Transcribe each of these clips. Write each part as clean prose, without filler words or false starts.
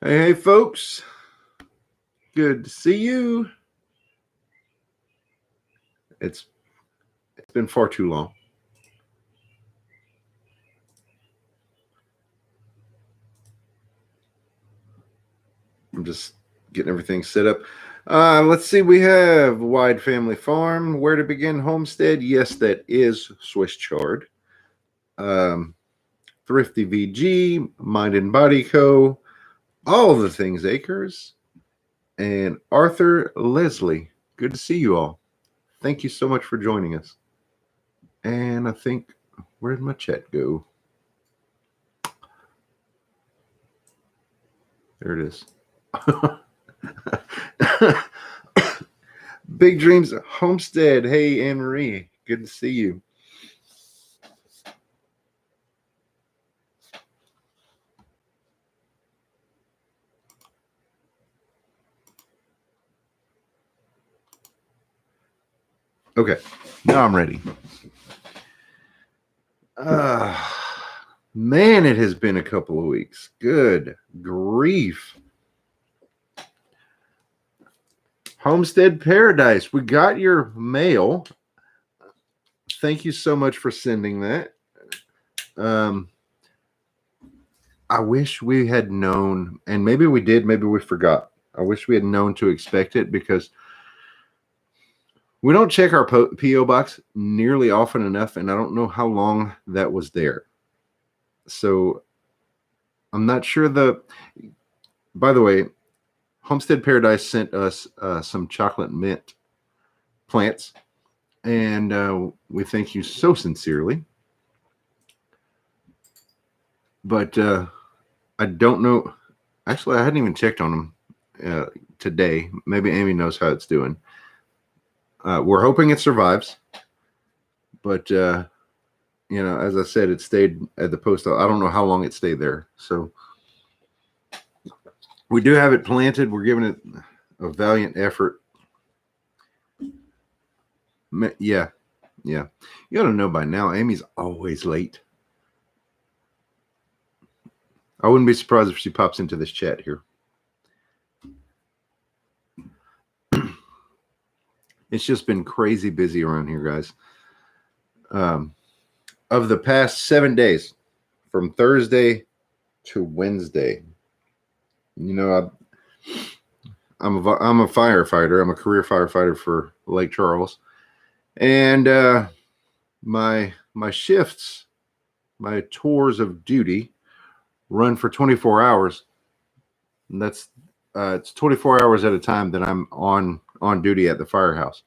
Hey, folks. Good to see you. It's been far too long. I'm just getting everything set up. Let's see. We have Wide Family Farm. Where to Begin Homestead. Yes, that is Swiss chard. Thrifty VG, Mind and Body Co. All the Things Acres. And Arthur Leslie. Good to see you all. Thank you so much for joining us. And I think, where did my chat go? There it is. Big Dreams Homestead. Hey, Anne Marie. Good to see you. Okay, now I'm ready. Man, it has been a couple of weeks. Good grief. Homestead Paradise. We got your mail. Thank you so much for sending that. I wish we had known, and maybe we did, maybe we forgot. I wish we had known to expect it because we don't check our P.O. box nearly often enough, and I don't know how long that was there. So I'm not sure by the way, Homestead Paradise sent us some chocolate mint plants, and we thank you so sincerely. But I don't know. Actually, I hadn't even checked on them today. Maybe Amy knows how it's doing. We're hoping it survives. But, as I said, it stayed at the post. I don't know how long it stayed there. So we do have it planted. We're giving it a valiant effort. Yeah. You ought to know by now, Amy's always late. I wouldn't be surprised if she pops into this chat here. It's just been crazy busy around here, guys. Of the past 7 days, from Thursday to Wednesday, I'm a firefighter. I'm a career firefighter for Lake Charles, and my shifts, my tours of duty, run for 24 hours. And that's it's 24 hours at a time that I'm on duty at the firehouse.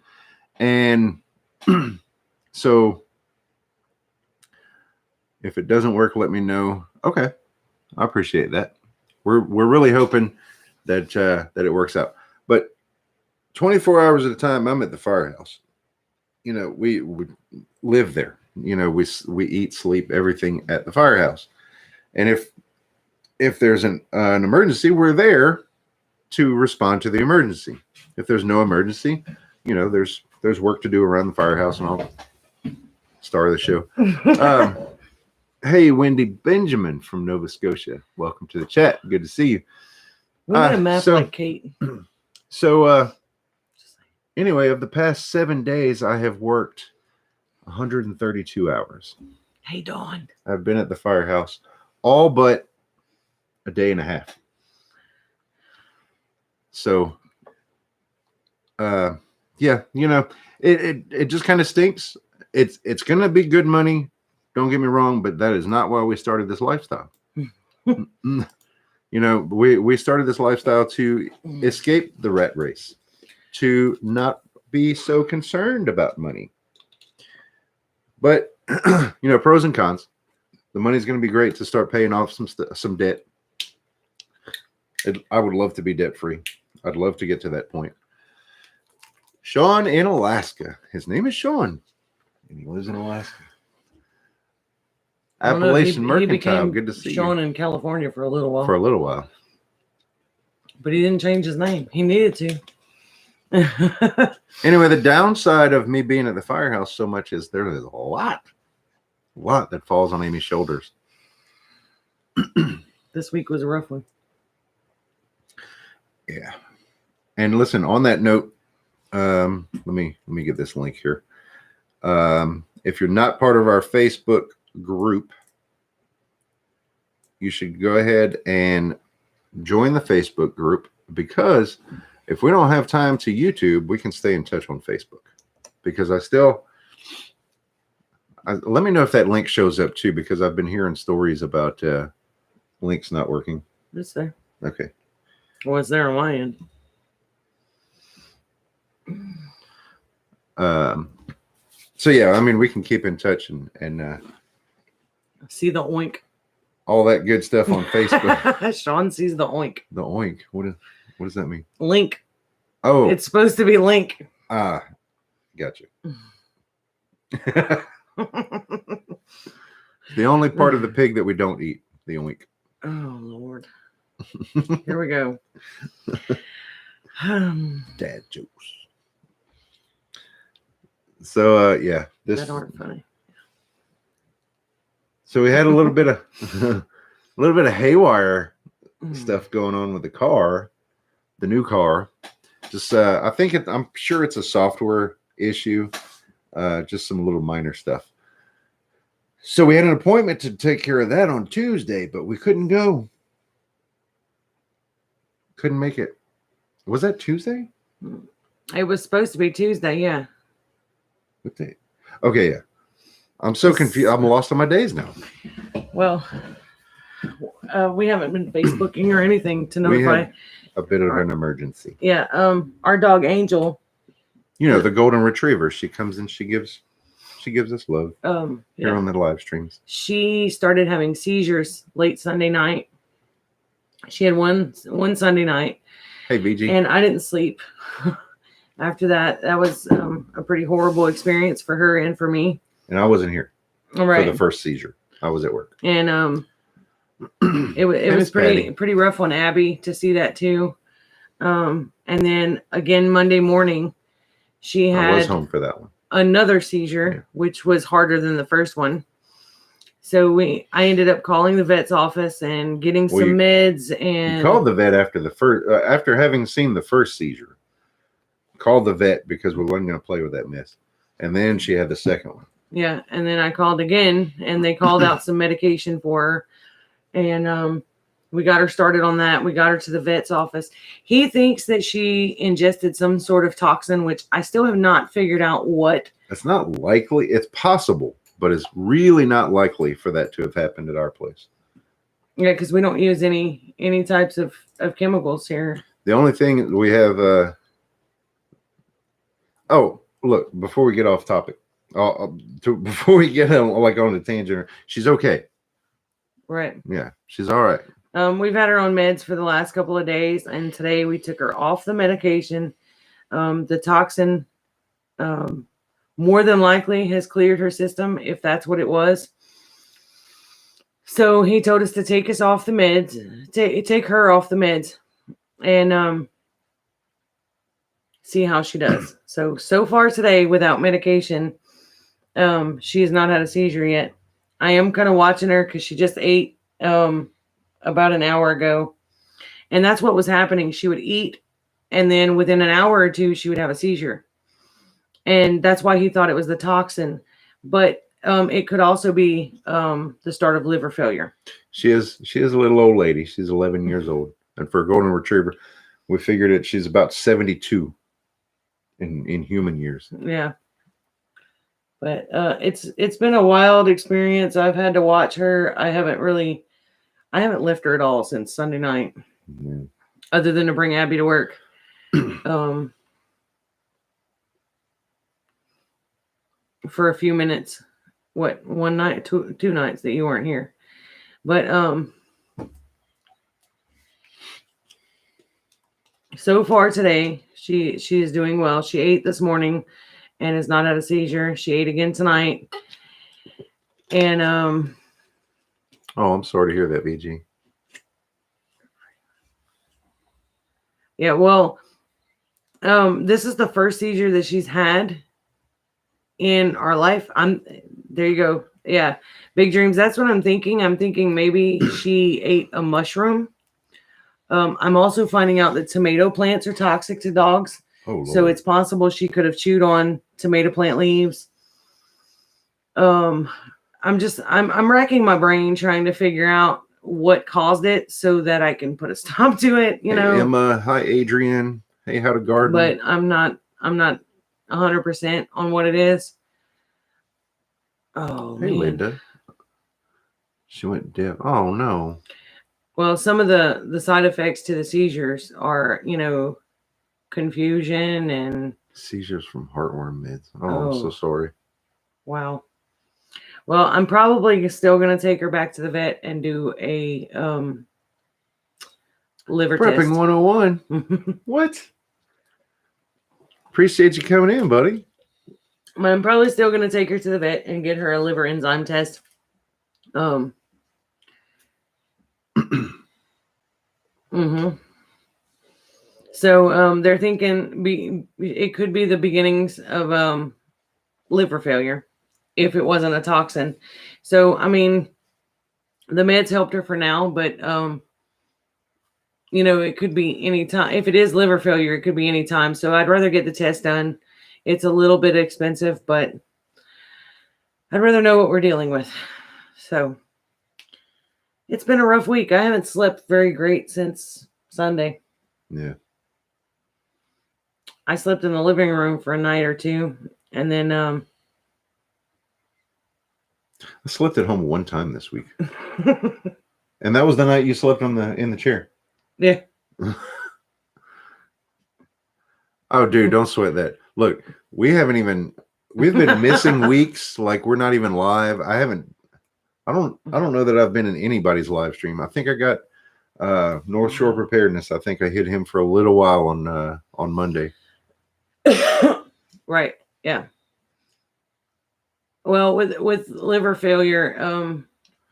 And so if it doesn't work, let me know. Okay. I appreciate that. We're really hoping that it works out. But 24 hours at a time, I'm at the firehouse. We live there. We eat, sleep, everything at the firehouse. And if there's an emergency, we're there to respond to the emergency. If there's no emergency, there's work to do around the firehouse, and I'll star the show. Hey, Wendy Benjamin from Nova Scotia. Welcome to the chat. Good to see you. We got a map like Kate. So, anyway, of the past 7 days, I have worked 132 hours. Hey, Dawn. I've been at the firehouse all but a day and a half. So, it just kind of stinks. It's going to be good money. Don't get me wrong, but that is not why we started this lifestyle. We started this lifestyle to escape the rat race, to not be so concerned about money. But, pros and cons. The money's going to be great to start paying off some debt. I would love to be debt-free. I'd love to get to that point. Sean in Alaska. His name is Sean, and he lives in Alaska. Appalachian Mercantile. Good to see Sean you. in California for a little while. But he didn't change his name. He needed to. Anyway, the downside of me being at the firehouse so much is there is a lot that falls on Amy's shoulders. This week was a rough one. Yeah. And listen, on that note, let me get this link here. If you're not part of our Facebook group, you should go ahead and join the Facebook group, because if we don't have time to YouTube, we can stay in touch on Facebook. Because let me know if that link shows up too, because I've been hearing stories about links not working. It's there. Okay. Well, it's there on my end. So yeah, I mean, we can keep in touch and See the oink. all that good stuff on Facebook. Sean sees the oink. The oink. What does that mean? Link. Oh, It's supposed to be link. Gotcha. The only part of the pig that we don't eat, the oink. Oh Lord. Here we go. Dad jokes. So yeah, That aren't funny. So we had a little bit of haywire stuff going on with the car, the new car. Just I'm sure it's a software issue, just some little minor stuff. So we had an appointment to take care of that on Tuesday, but we couldn't go. Couldn't make it. Was that Tuesday? It was supposed to be Tuesday, yeah. What day? Okay, yeah. I'm so confused. I'm lost on my days now. Well, we haven't been Facebooking or anything to We notify. had a bit of an emergency. Yeah, our dog Angel. You know, the golden retriever. She comes and she gives us love here Yeah, on the live streams. she started having seizures late Sunday night. She had one Sunday night, Hey, VG. and I didn't sleep. After that, that was a pretty horrible experience for her and for me. And I wasn't here All right, for the first seizure. I was at work. and it was pretty rough on Abby to see that too. And then again Monday morning, she I was had home for that one. another seizure, which was harder than the first one. So I ended up calling the vet's office and getting some meds. And You called the vet after the first, after having seen the first seizure. Called the vet because we wasn't going to play with that mess. And then she had the second one. yeah, and then I called again, and they called out some medication for her, and we got her started on that. We got her to the vet's office. He thinks that she ingested some sort of toxin, which I still have not figured out what. It's not likely. It's possible, but it's really not likely for that to have happened at our place. Yeah, because we don't use any types of chemicals here. The only thing we have. Oh, look! Before we get off topic, before we get on the tangent, she's okay. Right. Yeah, she's all right. We've had her on meds for the last couple of days, and today we took her off the medication. The toxin, more than likely, has cleared her system, if that's what it was. So he told us to take us off the meds, take her off the meds, and see how she does. So far today, without medication, she has not had a seizure yet. I am kind of watching her because she just ate about an hour ago, and that's what was happening. She would eat, and then within an hour or two, she would have a seizure, and that's why he thought it was the toxin. But it could also be the start of liver failure. She is a little old lady. She's 11 years old, and for a golden retriever, we figured that she's about 72 in human years. Yeah. But it's been a wild experience. I've had to watch her. I haven't left her at all since Sunday night, other than to bring Abby to work. For a few minutes. What, one night, two nights that you weren't here. But so far today, she is doing well. She ate this morning and has not had a seizure. She ate again tonight. And oh, I'm sorry to hear that, VG. Yeah, well, this is the first seizure that she's had in our life. There you go. Yeah, big dreams. That's what I'm thinking. I'm thinking maybe she ate a mushroom I'm also finding out that tomato plants are toxic to dogs. Oh, Lord. So it's possible she could have chewed on tomato plant leaves. I'm racking my brain trying to figure out what caused it so that I can put a stop to it, Hey, Emma, hi Adrian. Hey, how to garden? But I'm not 100% on what it is. Oh, hey, man. Linda. She went deaf. Oh no. Well, some of the side effects to the seizures are, confusion and seizures from heartworm meds. Oh, I'm so sorry. Wow. Well, I'm probably still going to take her back to the vet and do a liver Prepping test. 101. What? Appreciate you coming in, buddy. I'm probably still going to take her to the vet and get her a liver enzyme test. So they're thinking it could be the beginnings of liver failure if it wasn't a toxin. So I mean, the meds helped her for now, but it could be any time. If it is liver failure, it could be any time. So I'd rather get the test done. It's a little bit expensive, but I'd rather know what we're dealing with. So it's been a rough week. I haven't slept very great since Sunday. Yeah. I slept in the living room for a night or two, and then I slept at home one time this week. And that was the night you slept in the chair. Yeah. Oh, dude, don't sweat that. Look, we've been missing weeks. Like we're not even live. I don't know that I've been in anybody's live stream. I think I got North Shore Preparedness. I think I hit him for a little while on Monday. Right. Yeah. Well, with liver failure,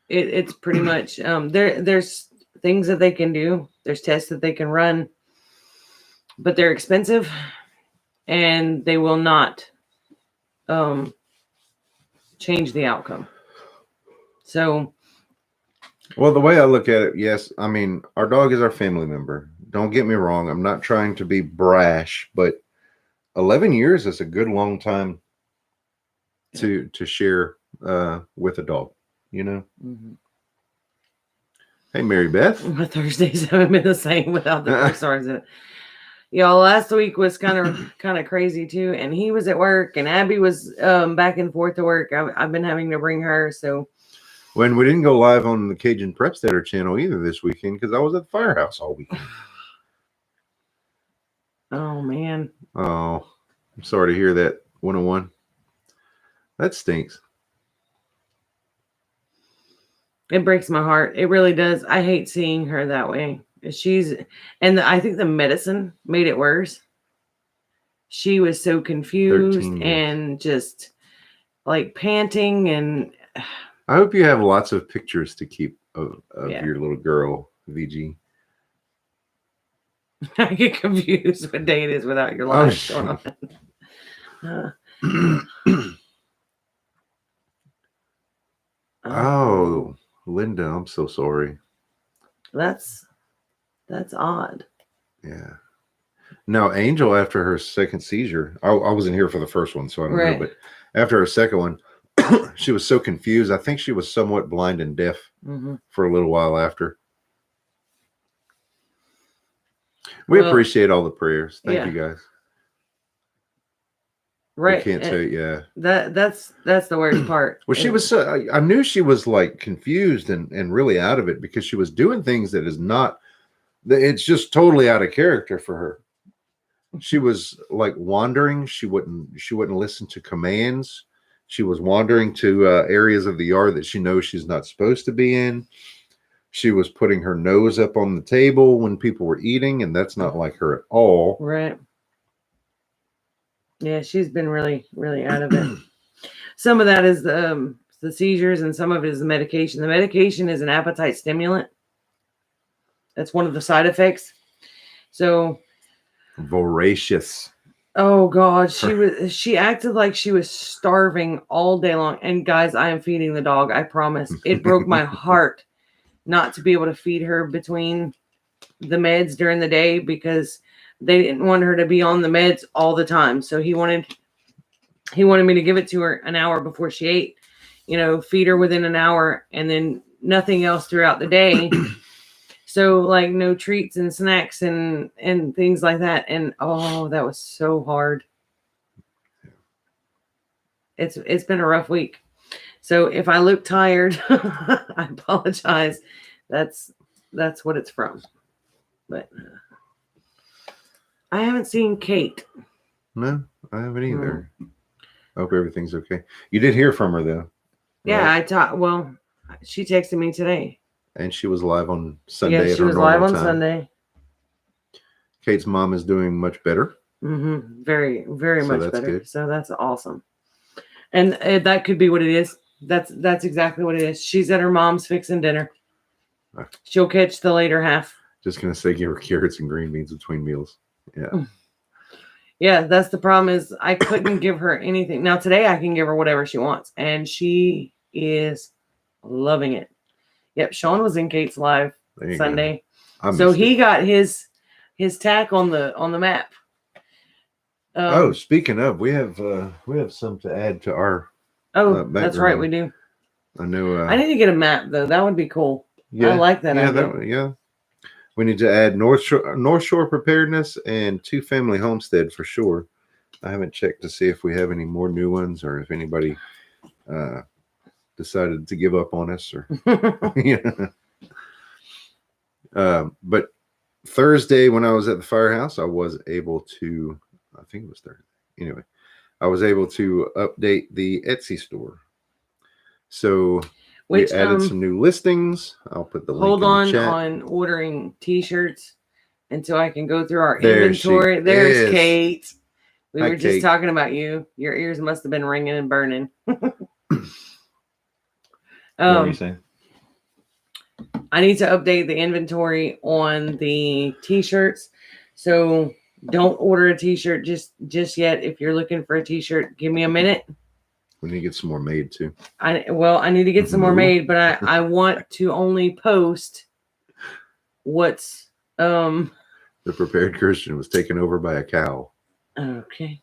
it's pretty much there's things that they can do. There's tests that they can run, but they're expensive and they will not change the outcome. So, well, the way I look at it, yes, I mean, our dog is our family member. Don't get me wrong. I'm not trying to be brash, but 11 years is a good long time to share with a dog, Mm-hmm. Hey, Mary Beth. My Thursdays haven't been the same without the Broussards in it. Y'all, last week was kind of crazy too, and he was at work, and Abby was back and forth to work. I've been having to bring her, so. When we didn't go live on the Cajun Prepsteader channel either this weekend because I was at the firehouse all weekend. Oh man. Oh, I'm sorry to hear that. 101. That stinks. It breaks my heart. It really does. I hate seeing her that way. I think the medicine made it worse. She was so confused and just like panting, and I hope you have lots of pictures to keep of your little girl, VG. I get confused what day it is without your live going on. Oh, Linda, I'm so sorry. That's odd. Yeah. Now, Angel, after her second seizure, I wasn't here for the first one, so I don't know, but after her second one, she was so confused. I think she was somewhat blind and deaf for a little while after. We appreciate all the prayers. Thank you guys. Right. I can't say, yeah. That's the worst part. Well, she was I knew she was like confused and really out of it because she was doing things that is not, it's just totally out of character for her. She was like wandering. She wouldn't listen to commands. She was wandering to areas of the yard that she knows she's not supposed to be in. She was putting her nose up on the table when people were eating, and that's not like her at all. Right. Yeah, she's been really, really out of it. Some of that is the seizures, and some of it is the medication. The medication is an appetite stimulant. That's one of the side effects. So voracious. Oh God, she acted like she was starving all day long. And guys, I am feeding the dog. I promise. It broke my heart not to be able to feed her between the meds during the day because they didn't want her to be on the meds all the time. So he wanted me to give it to her an hour before she ate, feed her within an hour and then nothing else throughout the day. So like no treats and snacks and things like that. And oh, that was so hard. It's been a rough week. So if I look tired, I apologize. That's what it's from. But I haven't seen Kate. No, I haven't either. I hope everything's okay. You did hear from her though. Yeah, right? Well, she texted me today. And she was live on Sunday. Yeah, she was live on Sunday. Kate's mom is doing much better. Mm-hmm. Very, very much better. Good. So that's awesome. And that could be what it is. That's exactly what it is. She's at her mom's fixing dinner. She'll catch the later half. Just gonna say, give her carrots and green beans between meals. Yeah. Yeah, that's the problem is I couldn't give her anything. Now today I can give her whatever she wants, and she is loving it. Yep, Sean was in Kate's live Sunday, so he got his tack on the map. Speaking of, we have some to add to our. That's right, we do. I know. I need to get a map though. That would be cool. Yeah, I like that. Yeah, we need to add North Shore preparedness and 2 family homestead for sure. I haven't checked to see if we have any more new ones or if anybody decided to give up on us or but Thursday when I was at the firehouse, I was able to, I think it was Thursday. Anyway, I was able to update the Etsy store. So we added some new listings. I'll put the link in the chat. Hold on ordering t-shirts until I can go through our inventory. There's Kate. We were just talking about you. Your ears must have been ringing and burning. What are you saying? I need to update the inventory on the t-shirts. So don't order a t-shirt just yet. If you're looking for a t-shirt, give me a minute. We need to get some more made too. I need to get some more made, but I want to only post what's the prepared Christian was taken over by a cow. Okay.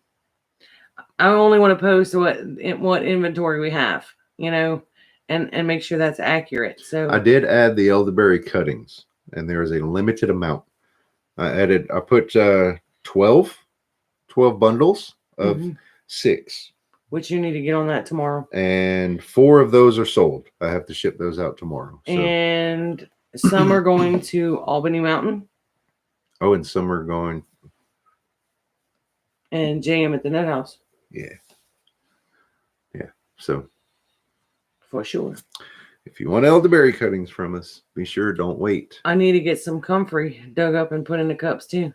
I only want to post what inventory we have, and make sure that's accurate. So I did add the elderberry cuttings, and there is a limited amount. I put 12 bundles of 6. Which you need to get on that tomorrow. And 4 of those are sold. I have to ship those out tomorrow. So. And some are going to Albany Mountain. Oh, and some are going. And JM at the Nut House. Yeah. Yeah. So. For sure. If you want elderberry cuttings from us, be sure don't wait. I need to get some comfrey dug up and put in the cups too.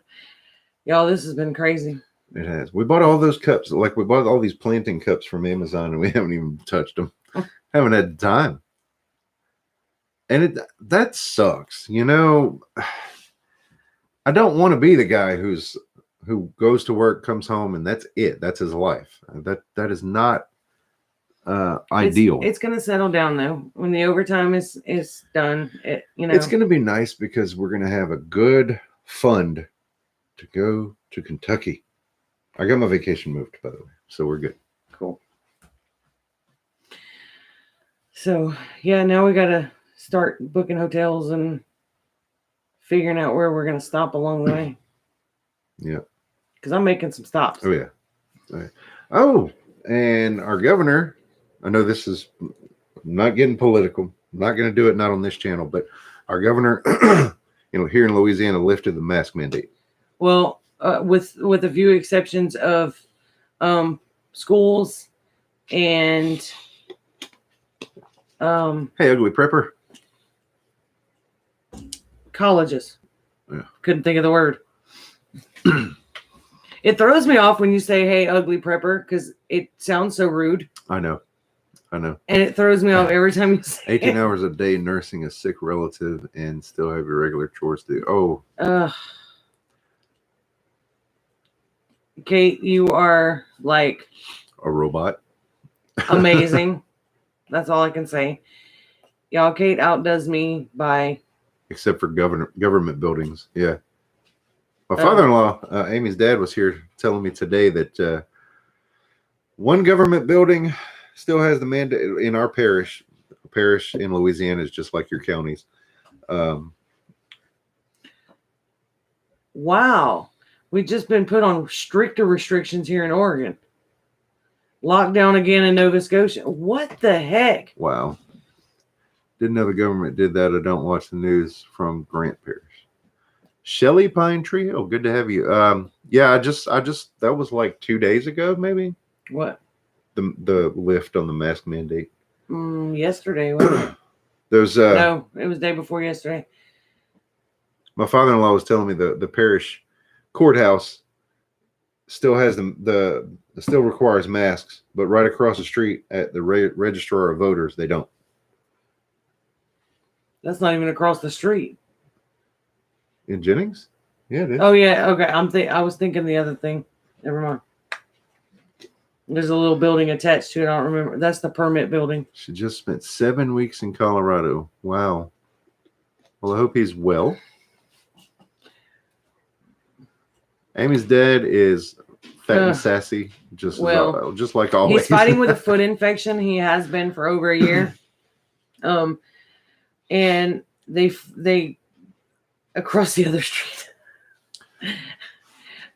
Y'all, this has been crazy. It has. We bought all those cups. Like we bought all these planting cups from Amazon and we haven't even touched them. Haven't had the time. And that sucks. I don't want to be the guy who goes to work, comes home, and that's it. That's his life. That is not ideal. It's going to settle down though. When the overtime is done, it's going to be nice because we're going to have a good fund to go to Kentucky. I got my vacation moved, by the way, so we're good. Cool. So, yeah, now we got to start booking hotels and figuring out where we're going to stop along the way. Yeah. Because I'm making some stops. Oh, yeah. Right. Oh, and our governor, I know this is not getting political. I'm not going to do it, not on this channel, but our governor, here in Louisiana lifted the mask mandate. Well, with a few exceptions of schools and hey, ugly prepper. Colleges. Yeah. Couldn't think of the word. It throws me off when you say, hey, ugly prepper, because it sounds so rude. I know. And it throws me off every time you say 18 hours a day nursing a sick relative and still have your regular chores to do. Oh. Kate, you are like a robot. Amazing. That's all I can say. Y'all, Kate outdoes me by except for government buildings. Yeah. My father-in-law, Amy's dad, was here telling me today that one government building still has the mandate in our parish. A parish in Louisiana is just like your counties. Wow. We've just been put on stricter restrictions here in Oregon. Lockdown again in Nova Scotia. What the heck? Wow. Didn't know the government did that. I don't watch the news from Grant Parish. Shelly Pine Tree. Oh, good to have you. Yeah, I just that was like 2 days ago, maybe. What? The lift on the mask mandate. Yesterday, wasn't it? There's No, it was the day before yesterday. My father-in-law was telling me the parish courthouse still has the still requires masks, but right across the street at the registrar of voters, they don't. That's not even across the street. In Jennings? Yeah, it is. Oh yeah, okay. I was thinking the other thing. Never mind. There's a little building attached to it. I don't remember. That's the permit building. She just spent 7 weeks in Colorado. Wow. Well, I hope he's well. Amy's dad is fat and sassy, just like always. He's fighting with a foot infection. He has been for over a year. And they across the other street.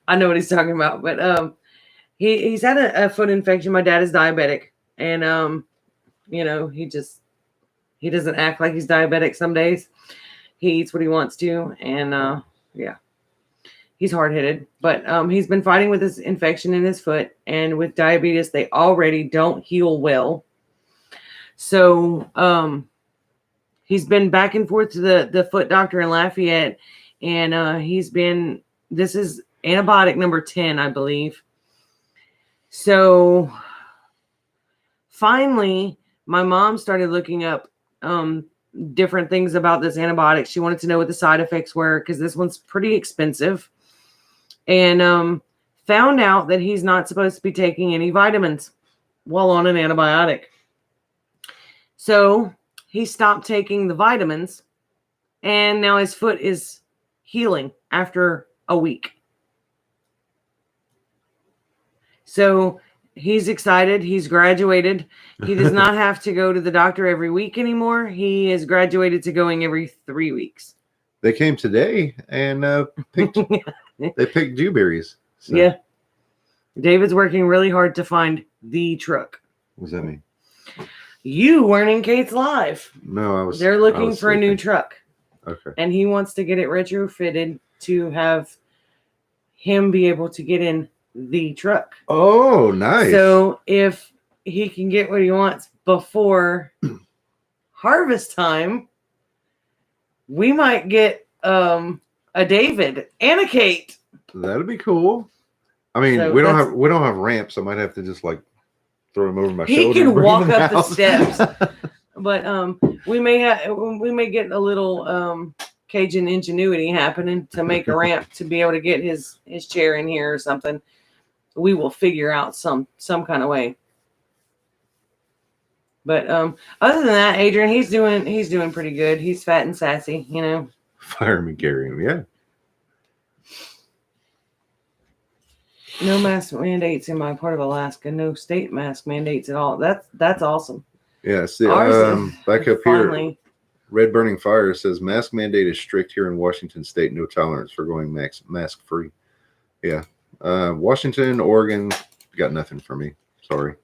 I know what he's talking about, but he's had a foot infection. My dad is diabetic, and he doesn't act like he's diabetic some days. He eats what he wants to, and yeah. He's hard-headed, but he's been fighting with this infection in his foot, and with diabetes, they already don't heal well. So he's been back and forth to the foot doctor in Lafayette, and this is antibiotic number 10, I believe. So finally, my mom started looking up different things about this antibiotic. She wanted to know what the side effects were, because this one's pretty expensive. And found out that he's not supposed to be taking any vitamins while on an antibiotic. So he stopped taking the vitamins, and now his foot is healing after a week. So he's excited. He's graduated. He does not have to go to the doctor every week anymore. He is graduated to going every 3 weeks. They came today and picked. They picked dewberries. So. Yeah. David's working really hard to find the truck. What does that mean? You weren't in Kate's Live. No, I was. They're looking for a new truck. Okay. And he wants to get it retrofitted to have him be able to get in the truck. Oh, nice. So if he can get what he wants before harvest time, we might get a David and a Kate. That'd be cool. I mean, So we don't have ramps. I might have to just like throw him over my he shoulder. He can and bring walk him in up the house. steps. But we may get a little Cajun ingenuity happening to make a ramp to be able to get his chair in here or something. We will figure out some kind of way. But other than that, Adrian, he's doing pretty good. He's fat and sassy, you know. Fireman carry him, yeah. No mask mandates in my part of Alaska. No state mask mandates at all. That's awesome. Yeah, see, Ours back up finally, here, Red Burning Fire says mask mandate is strict here in Washington State. No tolerance for going mask free. Yeah, Washington, Oregon, got nothing for me. Sorry,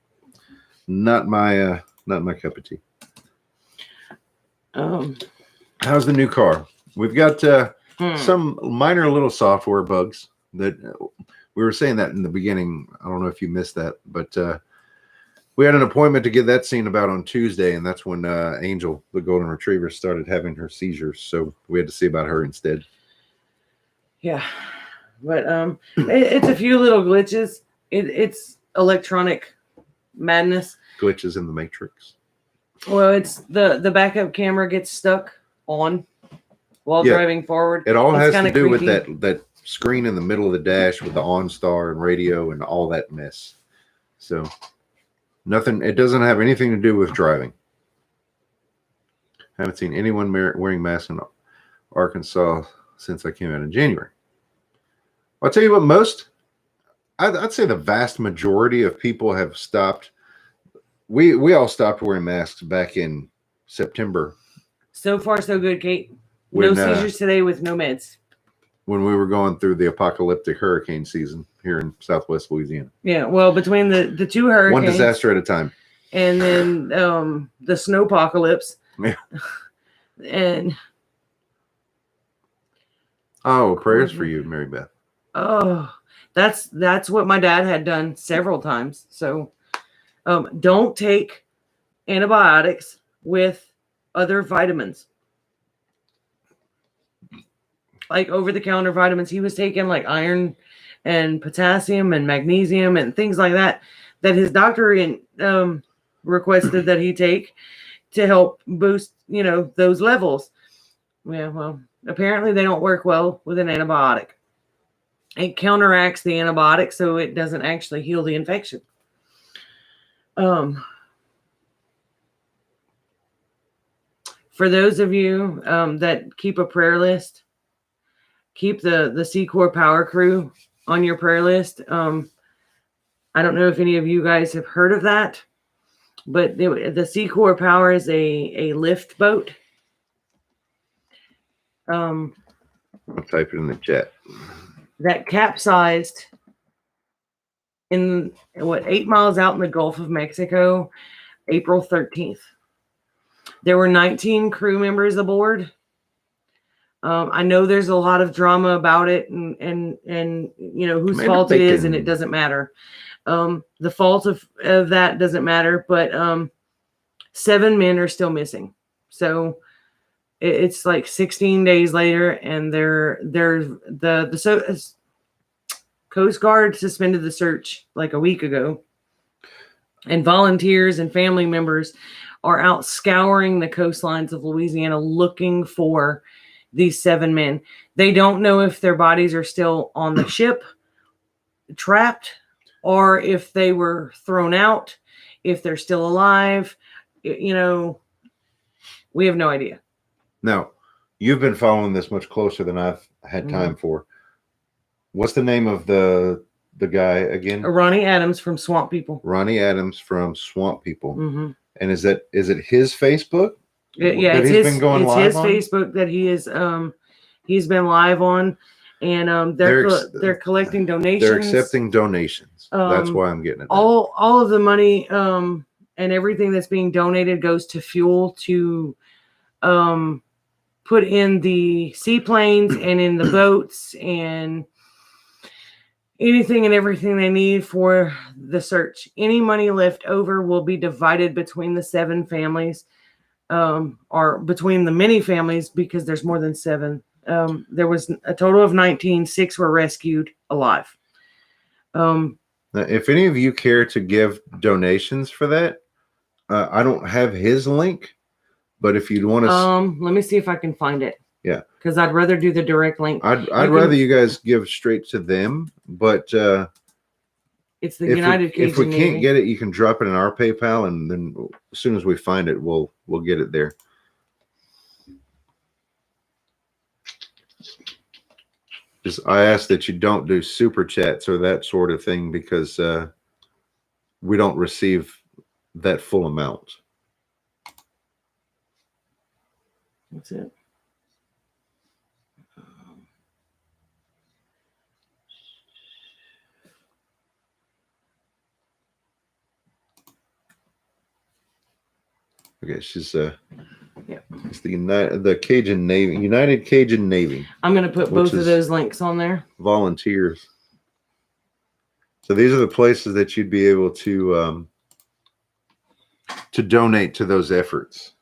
not my cup of tea. How's the new car? We've got some minor little software bugs that we were saying that in the beginning. I don't know if you missed that, but we had an appointment to get that seen about on Tuesday, and that's when Angel, the golden retriever, started having her seizures. So we had to see about her instead. Yeah, but it's a few little glitches. It's electronic madness. Glitches in the matrix. Well, it's the backup camera gets stuck on while driving forward. It all It's has to do creepy. with that screen in the middle of the dash with the OnStar and radio and all that mess. So nothing. It doesn't have anything to do with driving. Haven't seen anyone wearing masks Arkansas since I came out in January. I'll tell you what, I'd say the vast majority of people have stopped. We all stopped wearing masks back in September. So far, so good, Kate. No seizures today with no meds. When we were going through the apocalyptic hurricane season here in Southwest Louisiana. Yeah, well, between the two hurricanes. One disaster at a time. And then the snowpocalypse. Yeah. And prayers for you, Mary Beth. Oh, that's what my dad had done several times. So don't take antibiotics with other vitamins. Like over-the-counter vitamins. He was taking like iron and potassium and magnesium and things like that his doctor requested that he take to help boost, those levels. Yeah, well, apparently they don't work well with an antibiotic. It counteracts the antibiotic, so it doesn't actually heal the infection. For those of you that keep a prayer list, keep the C-Corps Power Crew on your prayer list. I don't know if any of you guys have heard of that, but the C-Corps Power is a lift boat. I'll type it in the chat. That capsized in 8 miles out in the Gulf of Mexico, April 13th. There were 19 crew members aboard. I know there's a lot of drama about it and whose fault it is, and it doesn't matter. The fault of that doesn't matter, but 7 men are still missing. So it's like 16 days later, and the Coast Guard suspended the search like a week ago, and volunteers and family members are out scouring the coastlines of Louisiana looking for these 7 men. They don't know if their bodies are still on the ship, trapped, or if they were thrown out, if they're still alive. We have no idea. Now, you've been following this much closer than I've had time for. What's the name of the guy again? Ronnie Adams from Swamp People. Ronnie Adams from Swamp People. Mm-hmm. And is it his Facebook? Yeah, it's his Facebook that he is he's been live on, and they're collecting donations. They're accepting donations. That's why I'm getting it. All of the money and everything that's being donated goes to fuel to put in the seaplanes and in the boats and anything and everything they need for the search. Any money left over will be divided between the 7 families, or between the many families, because there's more than 7. There was a total of 19. 6 were rescued alive. Now, if any of you care to give donations for that, I don't have his link, but if you'd want to, let me see if I can find it. Yeah, because I'd rather do the direct link. I'd rather you guys give straight to them, but it's the United Cajun If we Navy. can't get it, you can drop it in our PayPal, and then as soon as we find it, we'll get it there. I ask that you don't do super chats or that sort of thing, because we don't receive that full amount. That's it. Okay, she's yeah. It's the Cajun Navy, United Cajun Navy. I'm going to put both of those links on there. Volunteers. So these are the places that you'd be able to donate to those efforts.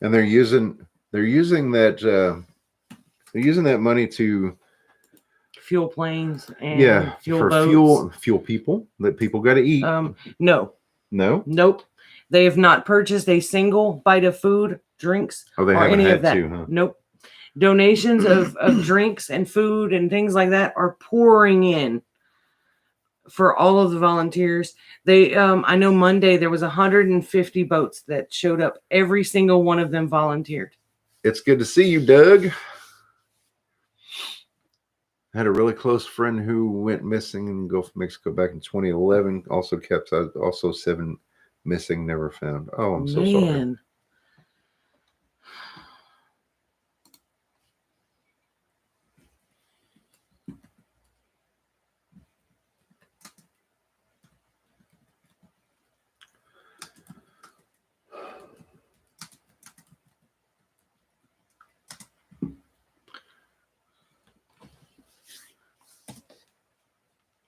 And they're using that money to fuel planes and fuel boats. fuel people that people got to eat. No. Nope. They have not purchased a single bite of food, drinks, or any of that. Huh? Nope. Donations of drinks and food and things like that are pouring in for all of the volunteers. They I know Monday there was 150 boats that showed up. Every single one of them volunteered. It's good to see you, Doug. I had a really close friend who went missing in the Gulf of Mexico back in 2011. Also 7 missing, never found. Oh, I'm so sorry.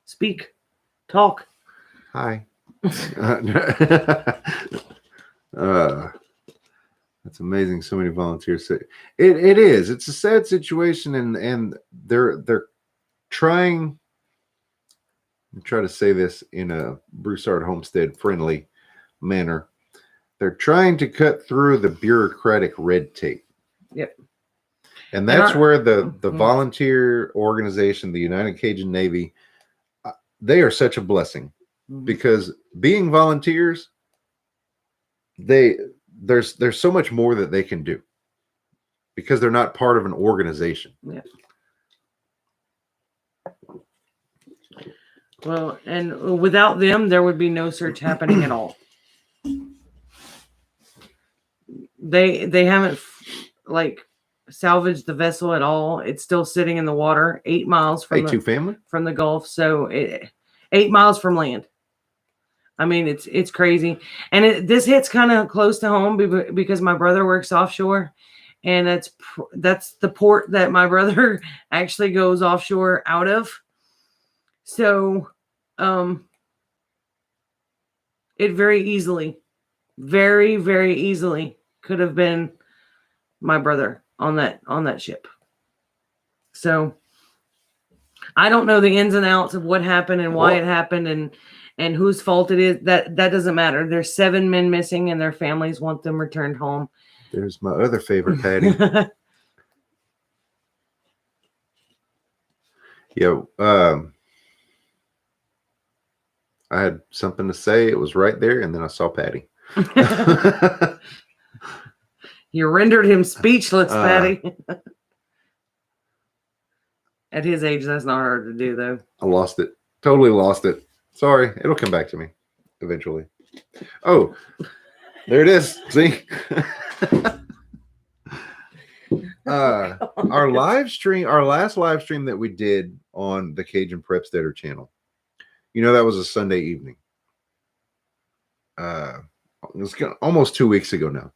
Speak, talk. Hi. That's amazing. So many volunteers say it is. It's a sad situation, and they're trying. I'm trying to say this in a Broussard Homestead friendly manner. They're trying to cut through the bureaucratic red tape. Yep. And that's where the volunteer organization, the United Cajun Navy, they are such a blessing, because being volunteers, there's so much more that they can do because they're not part of an organization. Yeah. Well, and without them, there would be no search happening at all. They haven't salvaged the vessel at all. It's still sitting in the water 8 miles from the Gulf. So 8 miles from land. I mean, it's crazy. And this hits kind of close to home because my brother works offshore, and that's the port that my brother actually goes offshore out of. So, it very easily, very, very easily could have been my brother on that ship. So I don't know the ins and outs of what happened and why it happened and whose fault it is. That doesn't matter. There's 7 men missing, and their families want them returned home. There's my other favorite, Patty. Yeah. I had something to say. It was right there, and then I saw Patty. You rendered him speechless, Patty. At his age, that's not hard to do, though. I lost it. Totally lost it. Sorry. It'll come back to me eventually. Oh, there it is. See? Our last live stream that we did on the Cajun Prepsteader channel, that was a Sunday evening. It was almost 2 weeks ago now.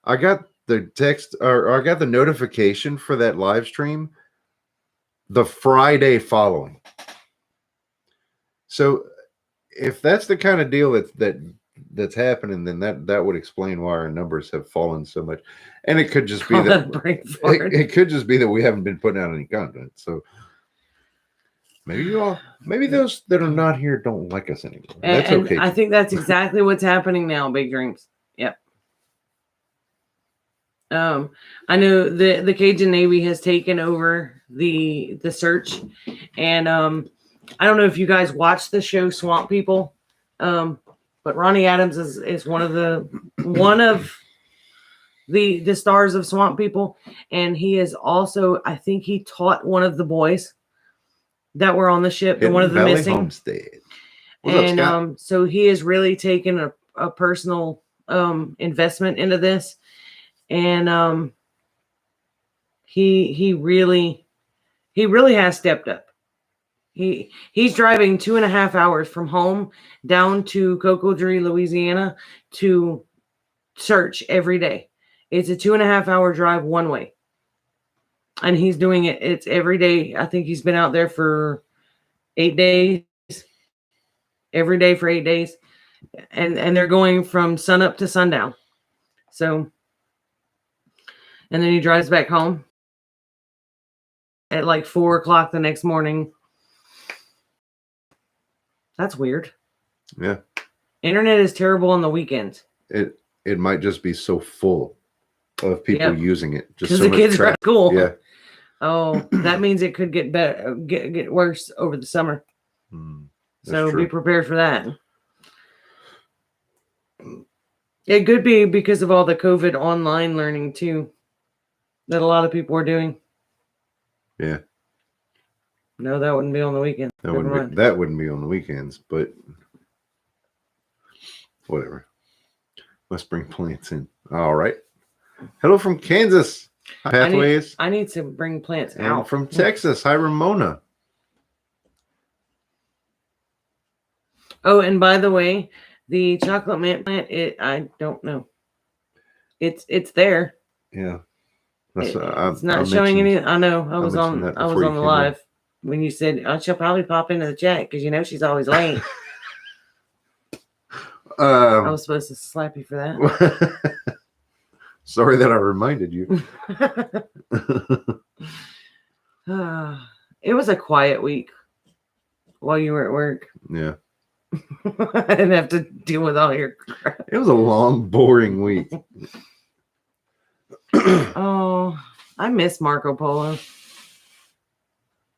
I got the text, or I got the notification for that live stream the Friday following. So if that's the kind of deal that's happening, then that would explain why our numbers have fallen so much. And it could just be it could just be that we haven't been putting out any content. So maybe those that are not here don't like us anymore. That's okay. I think that's exactly what's happening now. Big Dreams. Yep. I know the Cajun Navy has taken over the search, and I don't know if you guys watch the show Swamp People, but Ronnie Adams is one of the stars of Swamp People, and he is also, I think he taught one of the boys that were on the ship, and one of the missing. Homestead. And so he has really taken a personal investment into this, and he really has stepped up. He's driving 2.5 hours from home down to Cocodrie, Louisiana, to search every day. It's a 2.5 hour drive one way. And he's doing it. It's every day. I think he's been out there for 8 days. Every day for 8 days. And they're going from sunup to sundown. So, and then he drives back home at like 4 o'clock the next morning. That's weird. Yeah. Internet is terrible on the weekends. It might just be so full of people using it. Just because the kids are at school. Yeah. Oh, that means it could get better, get worse over the summer. So true. be prepared for that. It could be because of all the COVID online learning too that a lot of people are doing. Yeah. No, that wouldn't be on the weekend. That wouldn't be on the weekends, but whatever. Let's bring plants in. All right. Hello from Kansas. Hi, Pathways. I need to bring plants and out. from Texas. Hi, Ramona. Oh, and by the way, the chocolate mint plant, I don't know. It's there. Yeah. It's not showing any. I know. I was on the live when you said I shall probably pop into the chat because you know she's always late. I was supposed to slap you for that. Sorry that I reminded you. It was a quiet week while you were at work. Yeah. I didn't have to deal with all your crap. It was a long, boring week. Oh, I miss Marco Polo.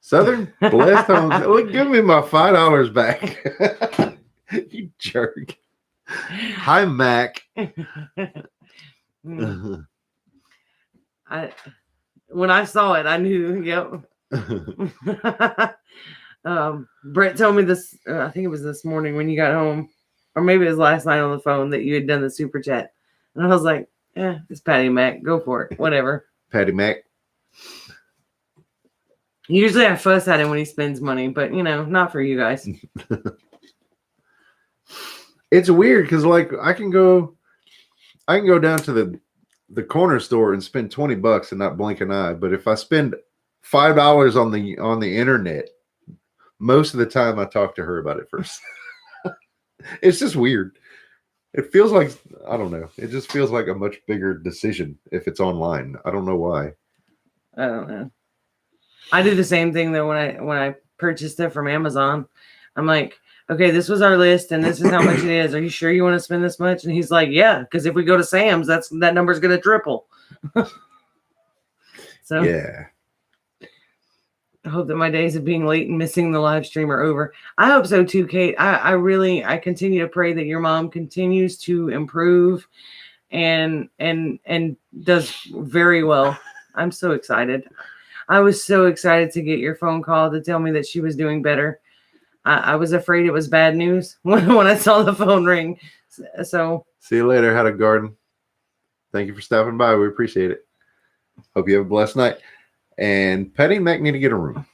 Southern Blessed Homes. Look, give me my $5 back. You jerk. Hi, Mac. When I saw it, I knew. Yep. Brett told me this. I think it was this morning when you got home, or maybe it was last night on the phone that you had done the super chat, and I was like, "Yeah, it's Patty Mac. Go for it. Whatever." Patty Mac. Usually, I fuss at him when he spends money, but you know, not for you guys. It's weird because, like, I can go down to the corner store and spend $20 and not blink an eye. But if I spend $5 on the internet, most of the time I talk to her about it first. It's just weird. It feels like, I don't know. It just feels like a much bigger decision if it's online. I don't know why. I don't know. I do the same thing though when I purchase stuff from Amazon. I'm like, okay, this was our list and this is how much it is. Are you sure you want to spend this much? And he's like, yeah, because if we go to Sam's, that number's going to triple. So yeah. I hope that my days of being late and missing the live stream are over. I hope so too, Kate. I continue to pray that your mom continues to improve and does very well. I'm so excited. I was so excited to get your phone call to tell me that she was doing better. I was afraid it was bad news when I saw the phone ring. So see you later. Had a garden. Thank you for stopping by. We appreciate it. Hope you have a blessed night. And Patty and Mac need to get a room.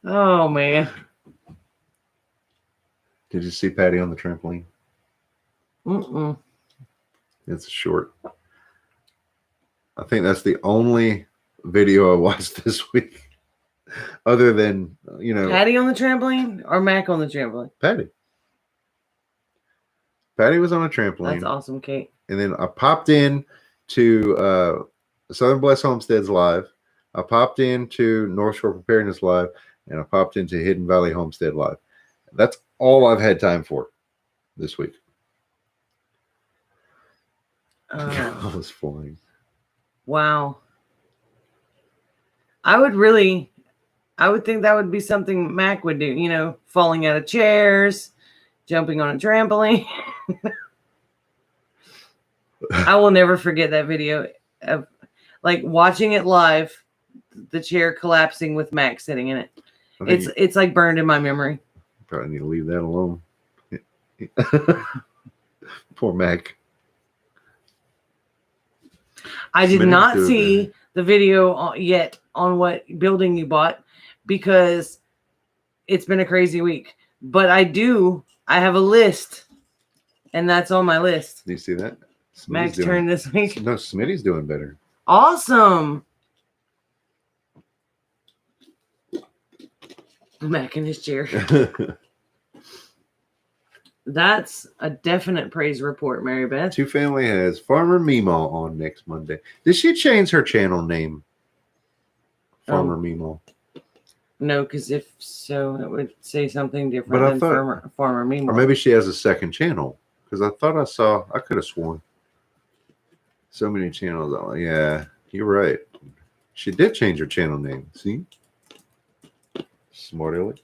Oh man. Did you see Patty on the trampoline? Mm-mm. It's short. I think that's the only video I watched this week. Other than, you know. Patty on the trampoline or Mac on the trampoline? Patty. Patty was on a trampoline. That's awesome, Kate. And then I popped in to Southern Blessed Homestead's live. I popped into North Shore Preparedness live. And I popped into Hidden Valley Homestead live. That's all I've had time for this week. I was flying. Wow. I would think that would be something Mac would do, you know, falling out of chairs, jumping on a trampoline. I will never forget that video of like watching it live, the chair collapsing with Mac sitting in it. It's like burned in my memory. Probably need to leave that alone. Poor Mac. I did not see the video yet on what building you bought because it's been a crazy week. But I have a list, and that's on my list. Do you see that? Mac's turn this week. No, Smitty's doing better. Awesome. Mac in his chair. That's a definite praise report, Mary Beth. Two Family has Farmer Meemaw on next Monday. Did she change her channel name? Farmer Meemaw. No, because if so, it would say something different than Farmer Meemaw. Or maybe she has a second channel. Because I thought I could have sworn. So many channels. Yeah, you're right. She did change her channel name. See? Smart Aleck.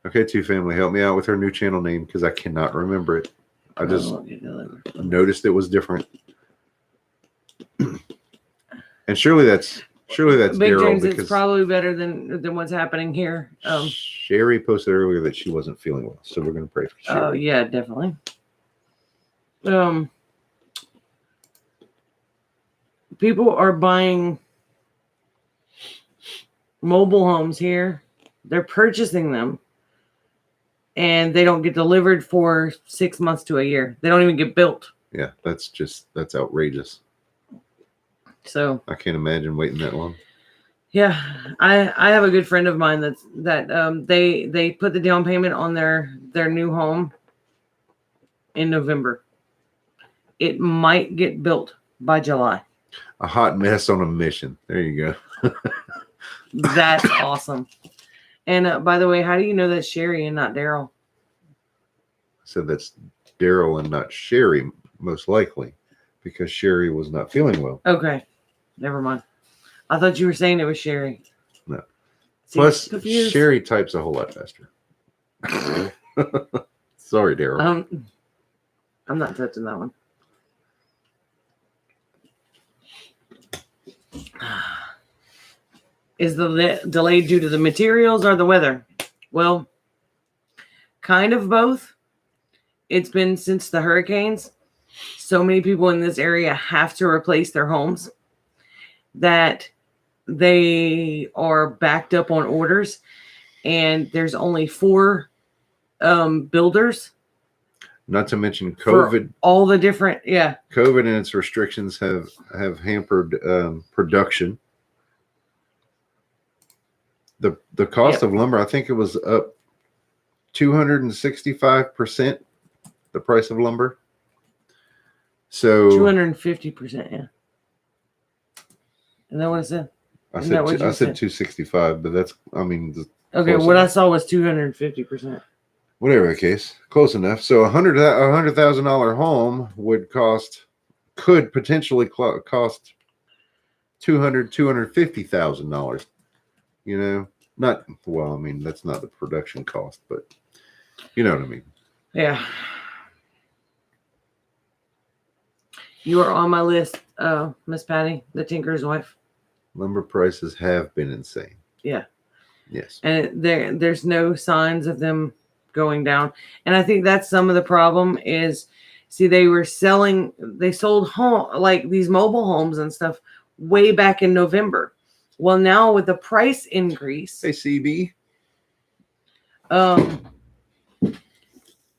Okay, Two Family, help me out with her new channel name because I cannot remember it. I just noticed it was different. And surely that's Big Daryl, James, because it's probably better than what's happening here. Sherry posted earlier that she wasn't feeling well, so we're gonna pray for Sherry. Oh yeah, definitely. People are buying mobile homes here. They're purchasing them, and they don't get delivered for 6 months to a year. They don't even get built. Yeah, that's outrageous. So I can't imagine waiting that long. yeah, I have a good friend of mine that they put the down payment on their new home in November. It might get built by July. A hot mess on a mission. There you go. That's awesome. And by the way, how do you know that's Sherry and not Daryl? I said that's Daryl and not Sherry, most likely, because Sherry was not feeling well. Okay, never mind. I thought you were saying it was Sherry. No. See, Plus, confused. Sherry types a whole lot faster. Sorry, Daryl. I'm not touching that one. Is the delay due to the materials or the weather? Well, kind of both. It's been since the hurricanes. So many people in this area have to replace their homes that they are backed up on orders, and there's only 4 builders. Not to mention COVID. All the different, yeah. COVID and its restrictions have hampered production. The cost of lumber, I think it was up 265%, the price of lumber. So 250%, yeah. Isn't that what it said? I said 265, but that's, I mean, okay. What I saw was 250%. Whatever the case, close enough. So $100,000 home could potentially cost $250,000. You know, not well. I mean, that's not the production cost, but you know what I mean. Yeah. You are on my list, Miss Patty, the tinker's wife. Lumber prices have been insane. Yeah. Yes. And there's no signs of them going down. And I think that's some of the problem is, see, they sold home, like these mobile homes and stuff way back in November. Well, now with the price increase, Hey, CB.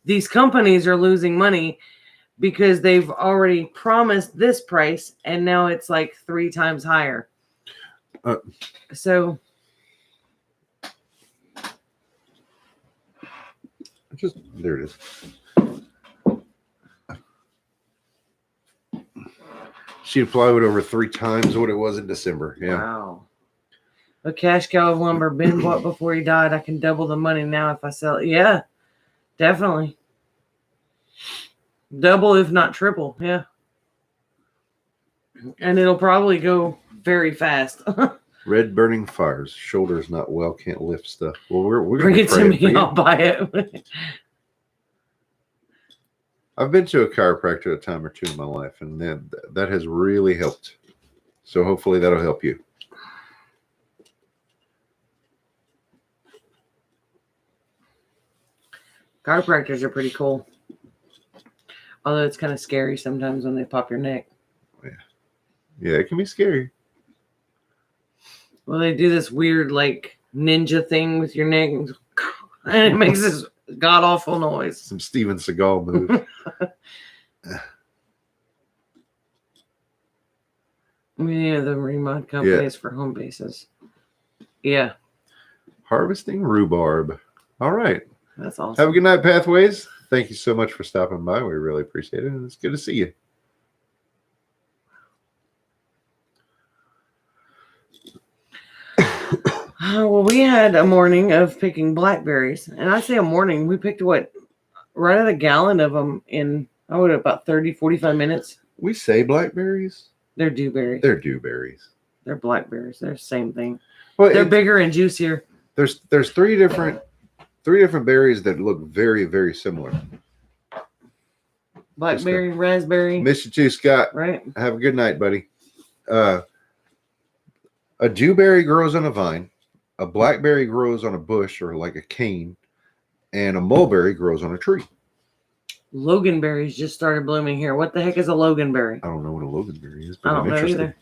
These companies are losing money because they've already promised this price, and now it's like 3 times higher. So There it is. She'd plywood over 3 times what it was in December. Yeah. Wow. A cash cow of lumber Ben bought before he died. I can double the money now if I sell it. Yeah, definitely. Double, if not triple. Yeah. And it'll probably go very fast. Red burning fires. Shoulders not well. Can't lift stuff. Well, we're Bring gonna it to pray me. for you. I'll buy it. I've been to a chiropractor a time or 2 in my life, and that has really helped. So hopefully that'll help you. Chiropractors are pretty cool. Although it's kind of scary sometimes when they pop your neck. Yeah, it can be scary. Well, they do this weird like ninja thing with your neck, and it makes this god awful noise. Some Steven Seagal move. Yeah, the remod companies for home bases. Yeah. Harvesting rhubarb. All right. That's awesome. Have a good night, Pathways. Thank you so much for stopping by. We really appreciate it. And it's good to see you. Well, we had a morning of picking blackberries. And I say a morning, we picked right at a gallon of them in, about 30, 45 minutes. We say blackberries. They're dewberries. They're dewberries. They're blackberries. They're the same thing. Well, They're bigger and juicier. There's three different berries that look very, very similar. Blackberry, raspberry. Miss you too, Scott. Right. Have a good night, buddy. A dewberry grows on a vine. A blackberry grows on a bush or like a cane. And a mulberry grows on a tree. Loganberries just started blooming here. What the heck is a loganberry? I don't know what a loganberry is, but I don't know either.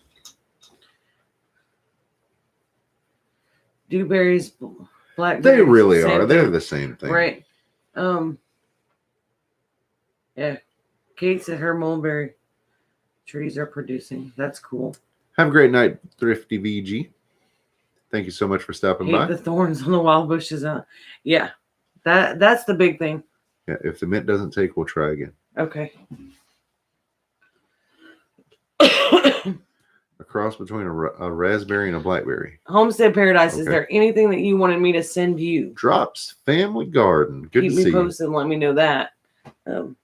Dewberries, blackberries. They really same are. thing. They're the same thing. Right. Yeah. Kate said her mulberry trees are producing. That's cool. Have a great night, Thrifty VG. Thank you so much for stopping by. The thorns on the wild bushes. Yeah. That's the big thing. Yeah, if the mint doesn't take, we'll try again. Okay. A cross between a raspberry and a blackberry. Homestead Paradise. Is there anything that you wanted me to send you? Drops Family Garden. Good Keep to me see posted and let me know that. I'm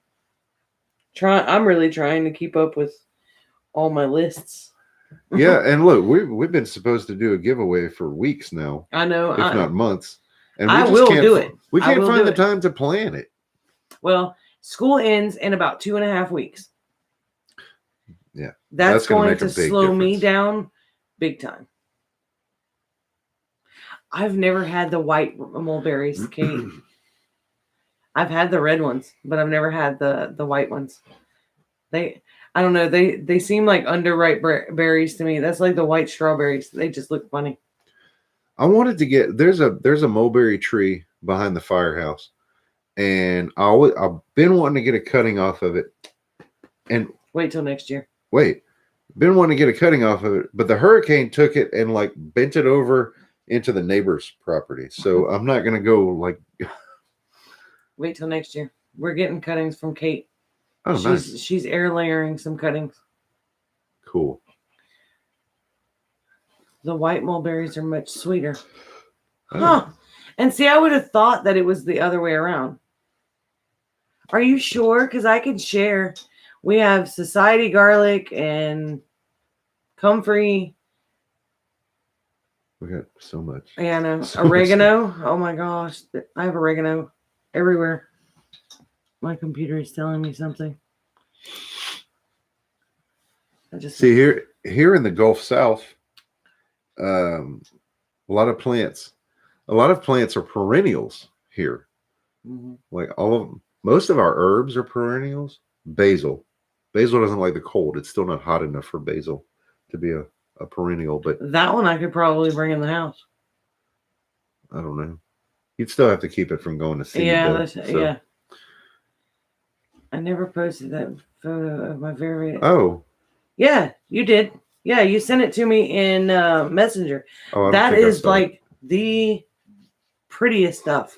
really trying to keep up with all my lists. you. Yeah, and look, we've been supposed to do a giveaway for weeks now. I know. If not months. And we I just will can't, do it. We can't find the time to plan it. Well, school ends in about 2.5 weeks. Yeah. That's going to slow difference. me down big time. I've never had the white mulberries, Kate. I've had the red ones, but I've never had the white ones. I don't know. They seem like underripe berries to me. That's like the white strawberries. They just look funny. I wanted to get there's a mulberry tree behind the firehouse, and I've been wanting to get a cutting off of it. And wait till next year. Been wanting to get a cutting off of it, but the hurricane took it and like bent it over into the neighbor's property. So I'm not gonna go like. Wait till next year. We're getting cuttings from Kate. Oh, nice. She's air layering some cuttings. Cool. The white mulberries are much sweeter. Huh. And see, I would have thought that it was the other way around. Are you sure? Because I could share. We have society garlic and comfrey. We got so much. Yeah, I know. Oregano. Oh my gosh. I have oregano everywhere. My computer is telling me something. I just see here in the Gulf South. A lot of plants are perennials here. Mm-hmm. Like most of our herbs are perennials. Basil doesn't like the cold. It's still not hot enough for basil to be a perennial, but that one I could probably bring in the house. I don't know. You'd still have to keep it from going to seed. Yeah, yeah. I never posted that photo of my very. Oh. Yeah, you did. Yeah, you sent it to me in Messenger. Oh, that is like the prettiest stuff.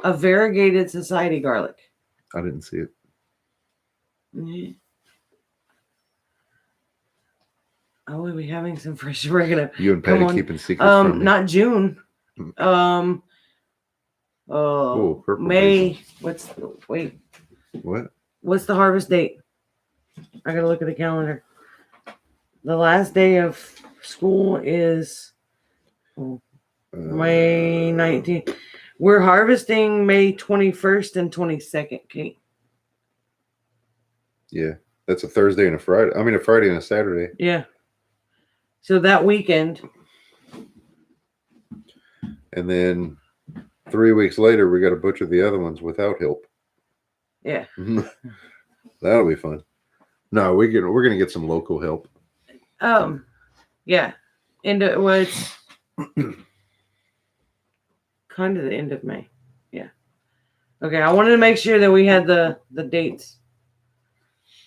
A variegated society garlic. I didn't see it. Mm-hmm. Oh, we'll be having some fresh oregano. You and Patty keeping secrets from me. Not June. May. Wait. What? What's the harvest date? I gotta look at the calendar. The last day of school is May 19th. We're harvesting May 21st and 22nd, Kate. Yeah, that's a Thursday and a Friday. I mean, a Friday and a Saturday. Yeah. So that weekend. And then 3 weeks later, we got to butcher the other ones without help. Yeah. That'll be fun. No, we're gonna get some local help. Yeah. And it's kind of the end of May. Yeah. Okay, I wanted to make sure that we had the dates.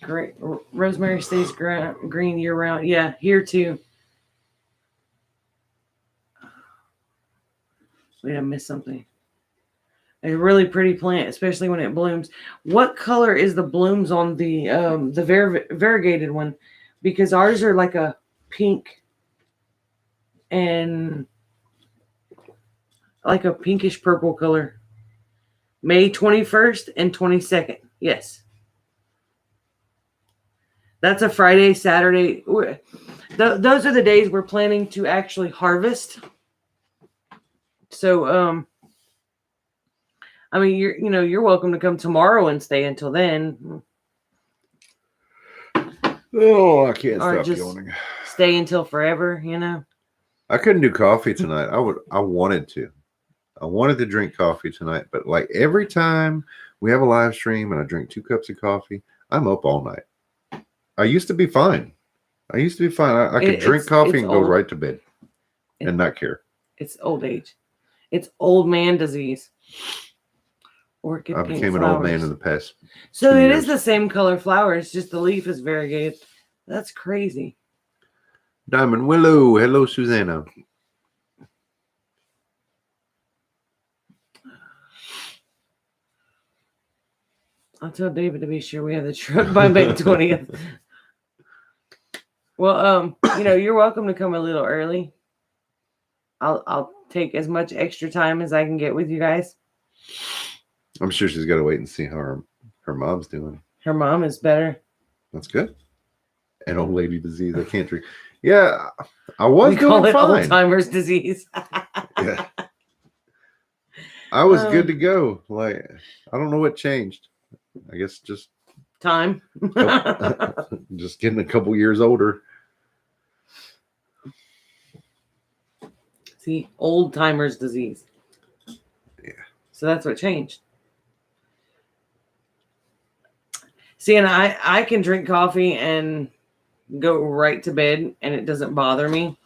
Great. Rosemary stays green year round. Yeah, here too. Wait, I missed something. A really pretty plant, especially when it blooms. What color is the blooms on the variegated one? Because ours are like a pink and like a pinkish purple color. May 21st and 22nd. Yes. That's a Friday, Saturday. The those are the days we're planning to actually harvest. So, I mean, you're welcome to come tomorrow and stay until then. Oh, I can't Or stop just yawning. stay until forever, you know. I couldn't do coffee tonight. I wanted to. I wanted to drink coffee tonight, but like every time we have a live stream and I drink 2 cups of coffee, I'm up all night. I used to be fine. I could drink coffee and go right to bed and not care. It's old age. It's old man disease. Orchid I became an old man in the past. So it is the same color flower. It's just the leaf is variegated. That's crazy. Diamond Willow. Hello, Susanna. I'll tell David to be sure we have the truck by May 20th. Well, you're welcome to come a little early. I'll take as much extra time as I can get with you guys. I'm sure she's got to wait and see how her mom's doing. Her mom is better. That's good. And old lady disease. I can't drink. Yeah, I was doing fine. Alzheimer's disease. Yeah. I was good to go. Like, I don't know what changed. I guess just time. Just getting a couple years older. See, old timers disease. Yeah. So that's what changed. See, and I can drink coffee and go right to bed and it doesn't bother me.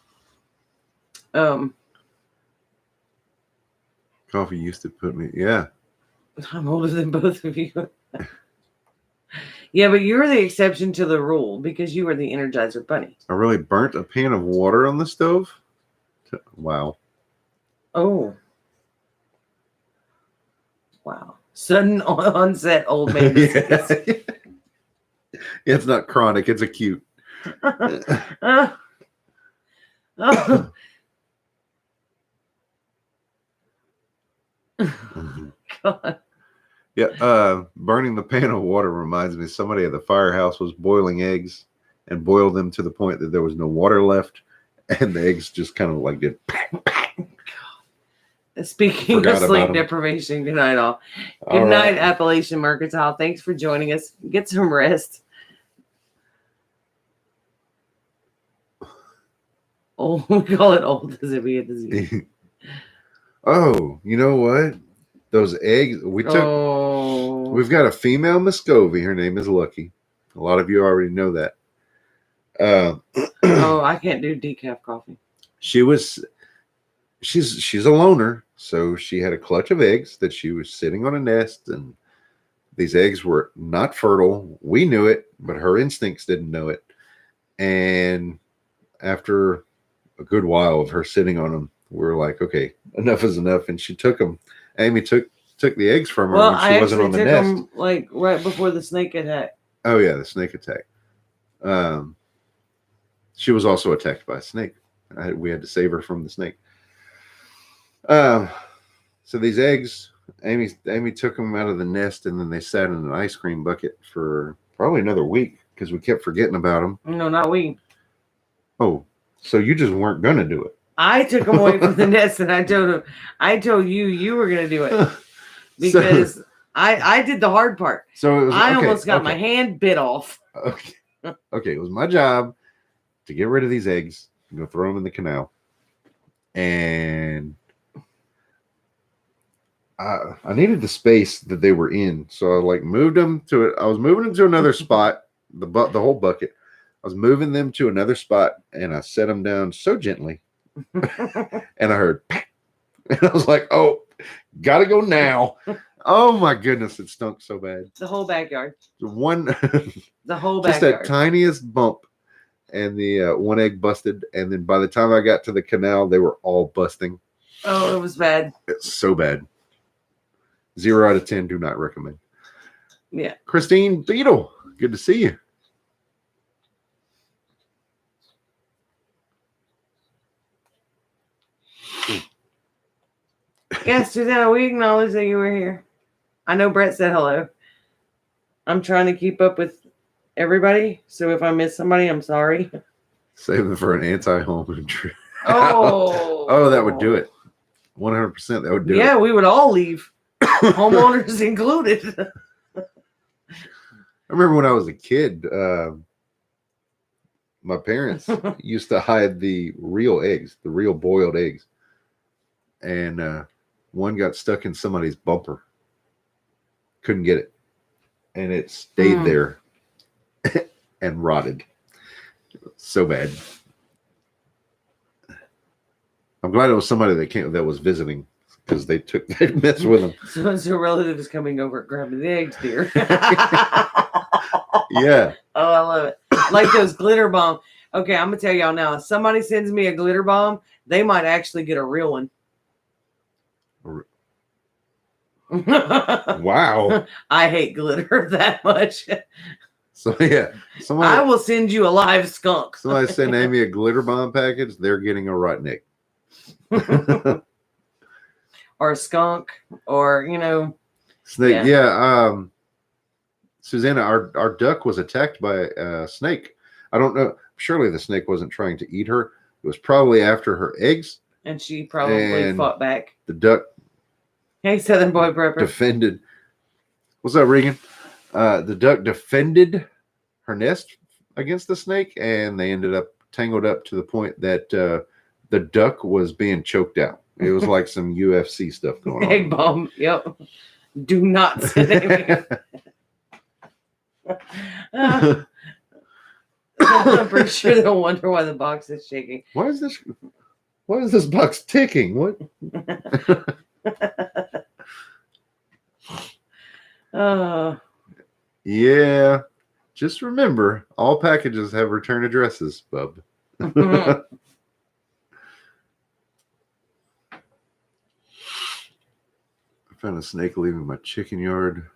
Coffee used to put me, yeah. I'm older than both of you. Yeah, but you're the exception to the rule because you were the Energizer Bunny. I really burnt a pan of water on the stove. Wow. Oh. Wow. Sudden onset old man disease. Yeah. It's not chronic, it's acute. Oh. God. Yeah, burning the pan of water reminds me somebody at the firehouse was boiling eggs and boiled them to the point that there was no water left, and the eggs just kind of like did. Speaking Forgot of sleep about 'em. deprivation, good night all. Good night, Appalachian Mercantile. Thanks for joining us. Get some rest. Oh, we call it old as if we had disease. Oh, you know what? Those eggs we took. Oh. We've got a female Muscovy. Her name is Lucky. A lot of you already know that. Oh, I can't do decaf coffee. She's a loner, so she had a clutch of eggs that she was sitting on a nest, and these eggs were not fertile. We knew it, but her instincts didn't know it. And after a good while of her sitting on them, we were like, okay, enough is enough. And she took them. Amy took the eggs from her when she wasn't on the nest. Them, like right before the snake attack. Oh yeah, the snake attack. She was also attacked by a snake. We had to save her from the snake. So these eggs, Amy took them out of the nest, and then they sat in an ice cream bucket for probably another week because we kept forgetting about them. No, not we. Oh, so you just weren't gonna do it? I took them away from the nest, and I told you were gonna do it because I did the hard part. So it was, I almost got my hand bit off. Okay, it was my job to get rid of these eggs and go throw them in the canal, and I needed the space that they were in, so I like moved them to it. I was moving them to another spot, the whole bucket. I was moving them to another spot, and I set them down so gently, and I heard, and I was like, "Oh, gotta go now." Oh my goodness, it stunk so bad. The whole backyard. The whole just backyard. that tiniest bump, and the one egg busted, and then by the time I got to the canal, they were all busting. Oh, it was bad. It's so bad. 0 out of 10. Do not recommend. Yeah. Christine Beetle, good to see you. Yes, Susanna, we acknowledge that you were here. I know Brett said hello. I'm trying to keep up with everybody, so if I miss somebody, I'm sorry. Save them for an anti-home intrusion. Oh. Oh, that would do it. 100%. That would do it. Yeah, we would all leave, homeowners included. I remember when I was a kid, my parents used to hide the real eggs, the real boiled eggs. And one got stuck in somebody's bumper. Couldn't get it. And it stayed there and rotted. So bad. I'm glad it was somebody that was visiting because they messed with them. So relative is coming over grabbing the eggs, dear. Yeah. Oh, I love it. Like those glitter bombs. Okay, I'm gonna tell y'all now. If somebody sends me a glitter bomb, they might actually get a real one. Wow. I hate glitter that much. So yeah, I will send you a live skunk. Somebody send Amy a glitter bomb package, they're getting a rotten egg. Or a skunk, or snake. Yeah. Susanna, our duck was attacked by a snake. I don't know. Surely the snake wasn't trying to eat her. It was probably after her eggs. And she probably fought back. The duck. Hey, Southern Boy Prepper. Defended. What's up, Regan? The duck defended her nest against the snake, and they ended up tangled up to the point that the duck was being choked out. It was like some UFC stuff going on. Egg bomb. Yep. Do not send it. I'm pretty sure they'll wonder why the box is shaking. Why is this box ticking? What? Yeah. Just remember, all packages have return addresses, bub. I found a snake leaving my chicken yard.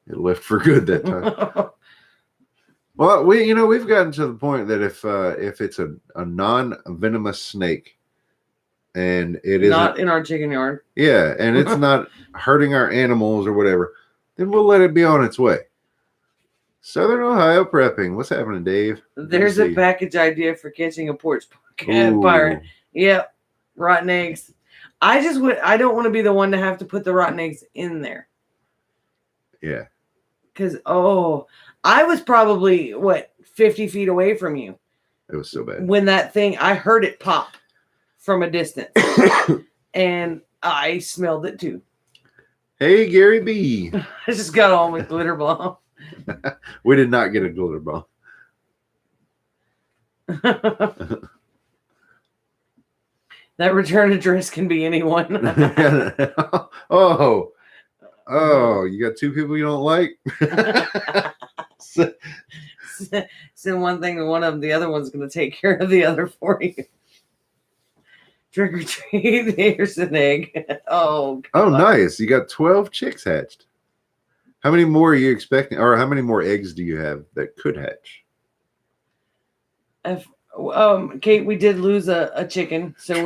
It left for good that time. Well, we've gotten to the point that if it's a non-venomous snake and it is not in our chicken yard, yeah, and it's not hurting our animals or whatever, then we'll let it be on its way. Southern Ohio prepping. What's happening, Dave? There's a package idea for catching a porch pirate. Yep, rotten eggs. I don't want to be the one to have to put the rotten eggs in there. Yeah. Because I was probably 50 feet away from you. It was so bad. When that thing, I heard it pop from a distance, and I smelled it too. Hey, Gary B. I just got on with glitter bomb. We did not get a glitter bomb. That return address can be anyone. Oh, you got two people you don't like? Send one thing to one of them, the other one's going to take care of the other for you. Trick or treat, here's an egg. Oh, God. Oh, nice. You got 12 chicks hatched. How many more are you expecting, or how many more eggs do you have that could hatch? Kate, we did lose a chicken, so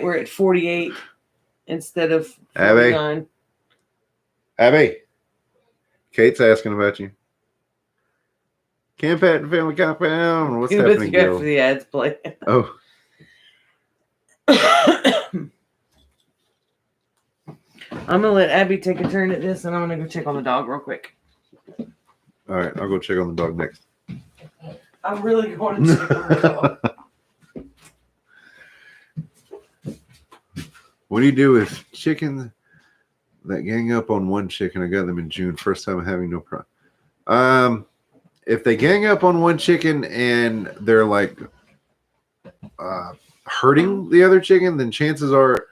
we're at 48 instead of 49. Abby, Kate's asking about you. Camp at Family Compound. What's happening, girl? After the ads play. Oh. I'm going to let Abby take a turn at this, and I'm going to go check on the dog real quick. All right, I'll go check on the dog next. I'm really going to check on the dog. What do you do if chickens that gang up on one chicken? I got them in June. First time having no problem. If they gang up on one chicken and they're like hurting the other chicken, then chances are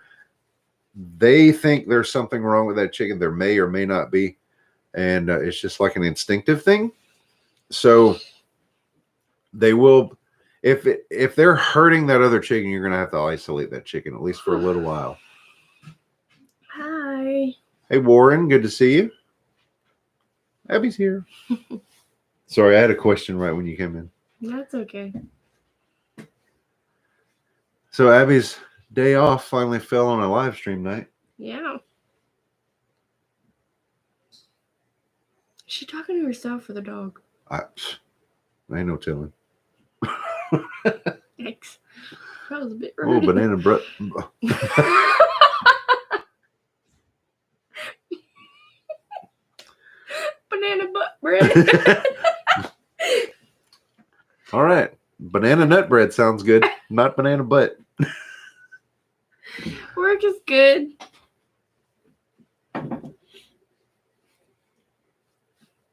they think there's something wrong with that chicken. There may or may not be. And it's just like an instinctive thing. So they will, if they're hurting that other chicken, you're going to have to isolate that chicken, at least for a little while. Hi. Hey, Warren, good to see you. Abby's here. Sorry, I had a question right when you came in. That's okay. So Abby's day off finally fell on a live stream night. Yeah. Is she talking to herself or the dog? I ain't no telling. Thanks. That was a bit Oh, rude. banana bread. Banana butt bread. All right. Banana nut bread sounds good. Not banana butt. Work is good.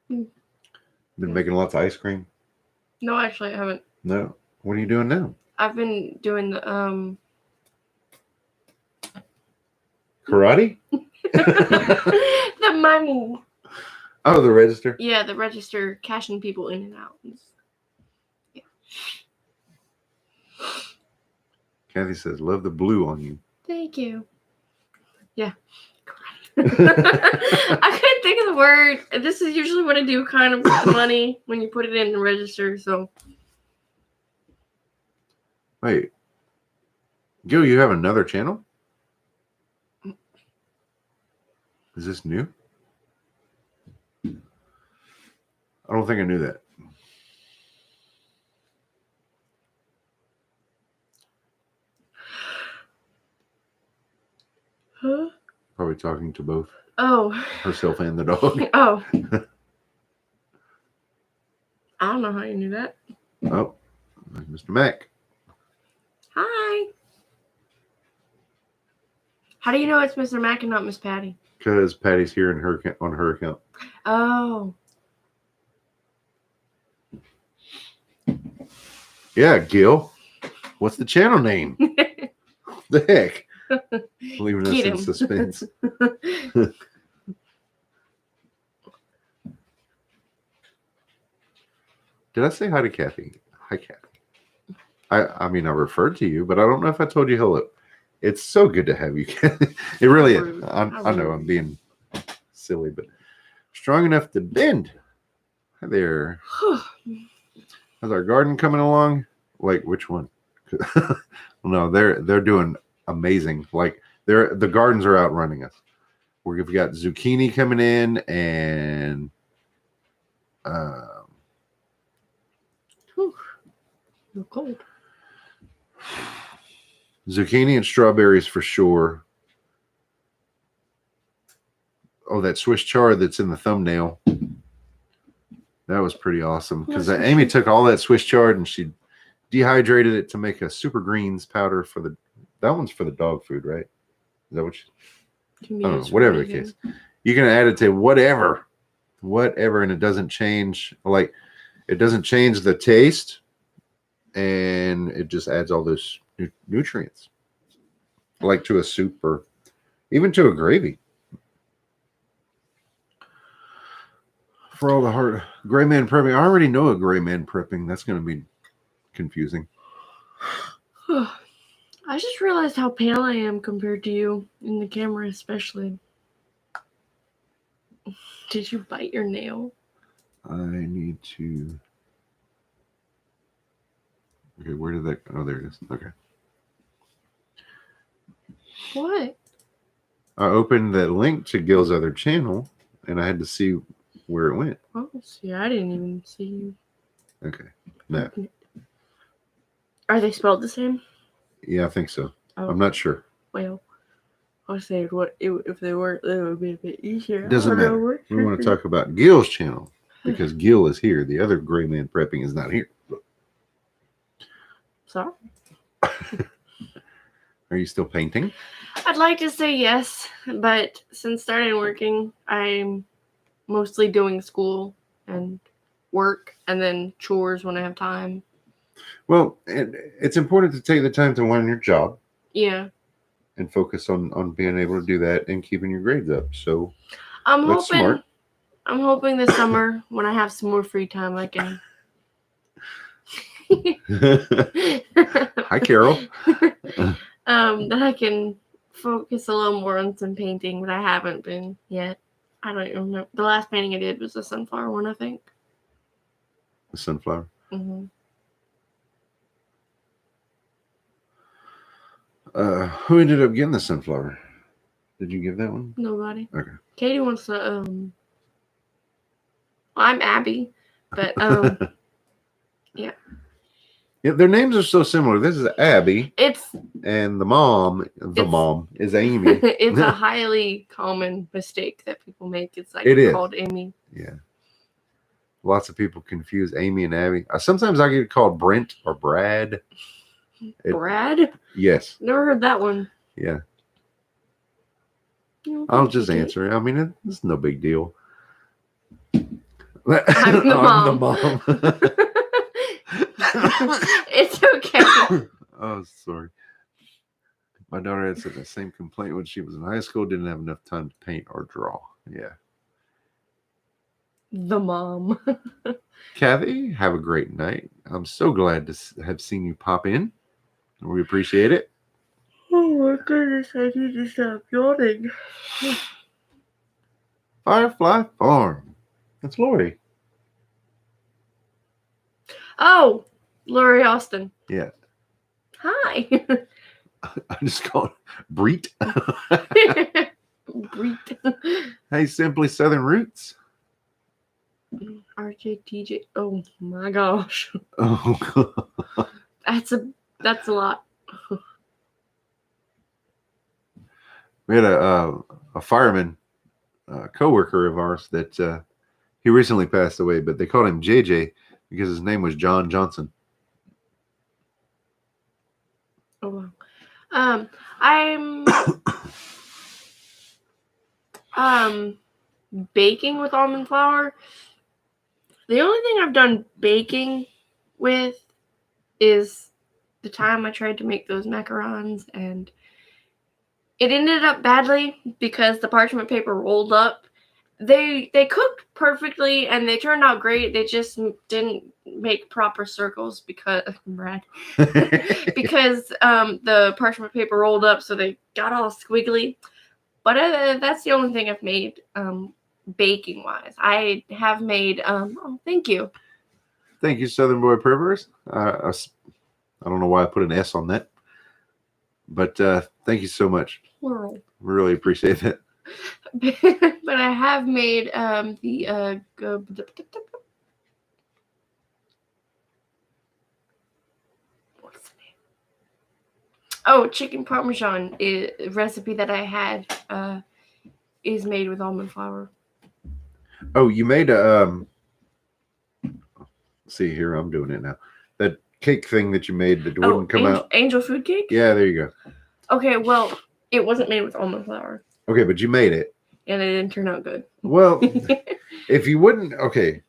Been making lots of ice cream. No, actually, I haven't. No. What are you doing now? I've been doing the Karate? the money. Oh, the register. Yeah, the register, cashing people in and out. Yeah. Kathy says, love the blue on you. Thank you. Yeah. I couldn't think of the word. This is usually what I do kind of with the money when you put it in the register, so. Wait. Gil, you have another channel? Is this new? I don't think I knew that. Huh? Probably talking to both Oh. herself and the dog. Oh. I don't know how you knew that. Oh, Mr. Mac. Hi. How do you know it's Mr. Mac and not Miss Patty? Because Patty's here in her on her account. Oh. Yeah, Gil. What's the channel name? The heck? Leaving us Get in him. suspense. Did I say hi to Kathy? Hi, Kathy. I mean, I referred to you, but I don't know if I told you hello. It's so good to have you, Kathy. It really is. I know I'm being silly, but strong enough to bend. Hi there. How's our garden coming along? Like, which one? No, they're doing amazing. Like, the gardens are outrunning us. We've got zucchini coming in and You're cold. zucchini and strawberries for sure. Oh, that Swiss chard that's in the thumbnail. That was pretty awesome because Amy took all that Swiss chard and she dehydrated it to make a super greens powder for that one's for the dog food, right? Is that what I don't know, whatever the case. You can add it to whatever, and it doesn't change. Like, it doesn't change the taste, and it just adds all those nutrients, like to a soup or even to a gravy. For all the hard gray man prepping, I already know a gray man prepping. That's going to be confusing. I just realized how pale I am compared to you in the camera, especially. Did you bite your nail? I need to. Okay, where did that go? Oh, there it is. Okay. What? I opened that link to Gil's other channel, and I had to see where it went. Oh, see, I didn't even see you. Okay. No. Are they spelled the same? Yeah, I think so. Oh. I'm not sure. Well, I was saying, if they weren't, it would be a bit easier. It doesn't matter. We want to talk about Gil's channel because Gil is here. The other gray man prepping is not here. Sorry? Are you still painting? I'd like to say yes, but since starting working, I'm mostly doing school and work and then chores when I have time. Well, it's important to take the time to learn your job. Yeah. And focus on being able to do that and keeping your grades up. So that's smart. I'm hoping this summer when I have some more free time, I can. Hi, Carol. That I can focus a little more on some painting, but I haven't been yet. I don't even remember. The last painting I did was a sunflower one, I think. The sunflower. Mm-hmm. Who ended up getting the sunflower? Did you give that one? Nobody. Okay. Katie wants to. I'm Abby, but yeah. Yeah, their names are so similar. This is Abby, It's and the mom is Amy. it's a highly common mistake that people make. It's like It is. called Amy. Yeah. Lots of people confuse Amy and Abby. Sometimes I get called Brent or Brad. Brad? Yes. Never heard that one. Yeah. No, I'll thank just you, answer it. I mean, it's no big deal. I'm the I'm mom. the It's okay. Oh, sorry. My daughter had the same complaint when she was in high school. Didn't have enough time to paint or draw. Yeah. The mom. Kathy, have a great night. I'm so glad to have seen you pop in. We appreciate it. Oh my goodness, I need to stop yawning. Firefly Farm. That's Lori. Oh, Lori Austin. Yeah. Hi. I just call it Breet. Breet. Hey, Simply Southern Roots. RJTJ. Oh my gosh. Oh, That's a lot. we had a fireman, coworker of ours that he recently passed away, but they called him JJ because his name was John Johnson. Oh wow. I'm baking with almond flour. The only thing I've done baking with is the time I tried to make those macarons, and it ended up badly because the parchment paper rolled up. They cooked perfectly and they turned out great. They just didn't make proper circles because because the parchment paper rolled up, so they got all squiggly. But that's the only thing I've made baking wise. I have made oh, thank you. Thank you, Southern Boy Perverse. I don't know why I put an S on that, but thank you so much. Plural. Really appreciate that. But I have made the what's the name? Oh, chicken parmesan recipe that I had is made with almond flour. Oh, you made a see here, I'm doing it now. That cake thing that you made that wouldn't come out. Angel food cake? Yeah, there you go. Okay, well, it wasn't made with almond flour. Okay, but you made it. And it didn't turn out good. Well, if you wouldn't, okay.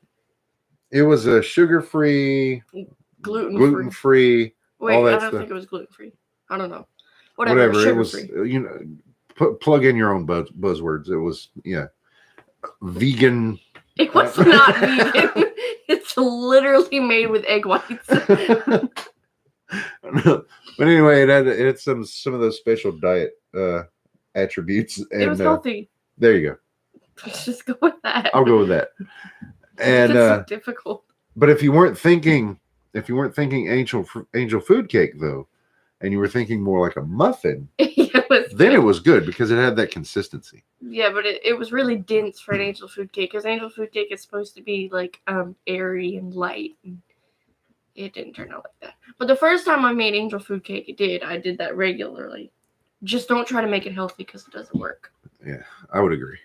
It was a sugar-free, gluten-free. Wait, all that I don't stuff. think it was gluten-free. I don't know. Whatever. It was, Sugar-free. you know, plug in your own buzzwords. It was, yeah, vegan. It was not vegan. It's literally made with egg whites. But anyway, it had some of those special diet attributes. And, it was healthy. There you go. Let's just go with that. I'll go with that. And it's so difficult. But if you weren't thinking angel food cake though, and you were thinking more like a muffin, it was good because it had that consistency. Yeah, but it was really dense for an angel food cake because angel food cake is supposed to be like airy and light. And it didn't turn out like that. But the first time I made angel food cake, I did that regularly. Just don't try to make it healthy because it doesn't work. Yeah, I would agree.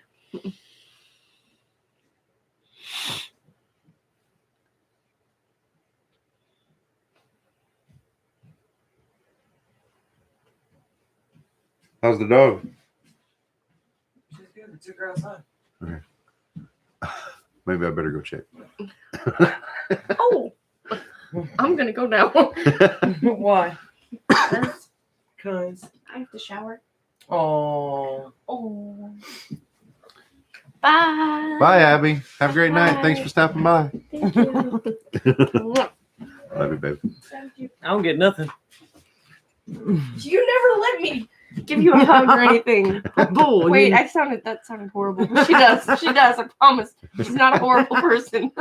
How's the dog? She's good. We took her outside. Okay. Maybe I better go check. Oh, I'm gonna go now. Why? Because I have to shower. Oh. Bye. Bye, Abby. Have a great night. Thanks for stopping by. Thank you. Love you, baby. Thank you. I don't get nothing. You never let me give you a hug or anything. Bull. Wait, that sounded horrible. She does. I promise. She's not a horrible person.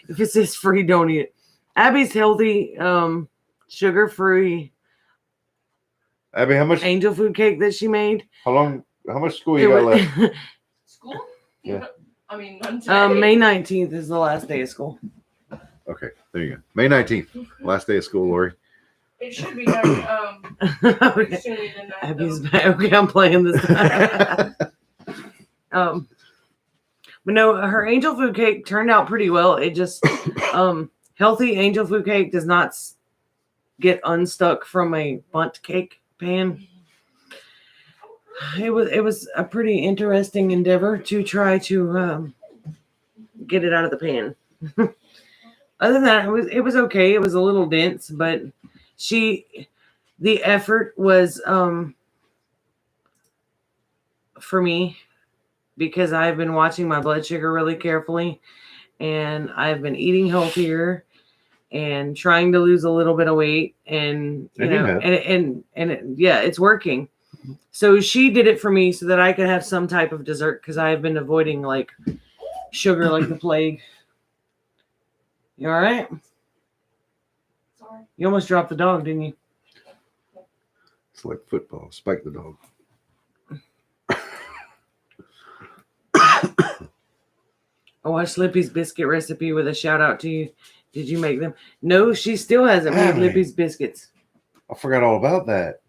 If it says free, don't eat it. Abby's healthy, sugar-free. Abby, how much angel food cake that she made? How much school you got left? School? Yeah. I mean, none today. May 19th is the last day of school. Okay, there you go. May 19th, last day of school, Lori. It should be done Okay. sooner than that. Abby's though. back. Okay, I'm playing this time. But no, her angel food cake turned out pretty well. It just healthy angel food cake does not get unstuck from a bundt cake pan. It was a pretty interesting endeavor to try to get it out of the pan. Other than that, it was okay. It was a little dense, but the effort was for me, because I've been watching my blood sugar really carefully, and I've been eating healthier and trying to lose a little bit of weight, and it's working. So she did it for me so that I could have some type of dessert, because I've been avoiding like sugar like the plague. You all right? Sorry. You almost dropped the dog, didn't you? It's like football. Spike the dog. I watched Lippy's biscuit recipe with a shout out to you. Did you make them? No, she still hasn't made Lippy's biscuits. I forgot all about that.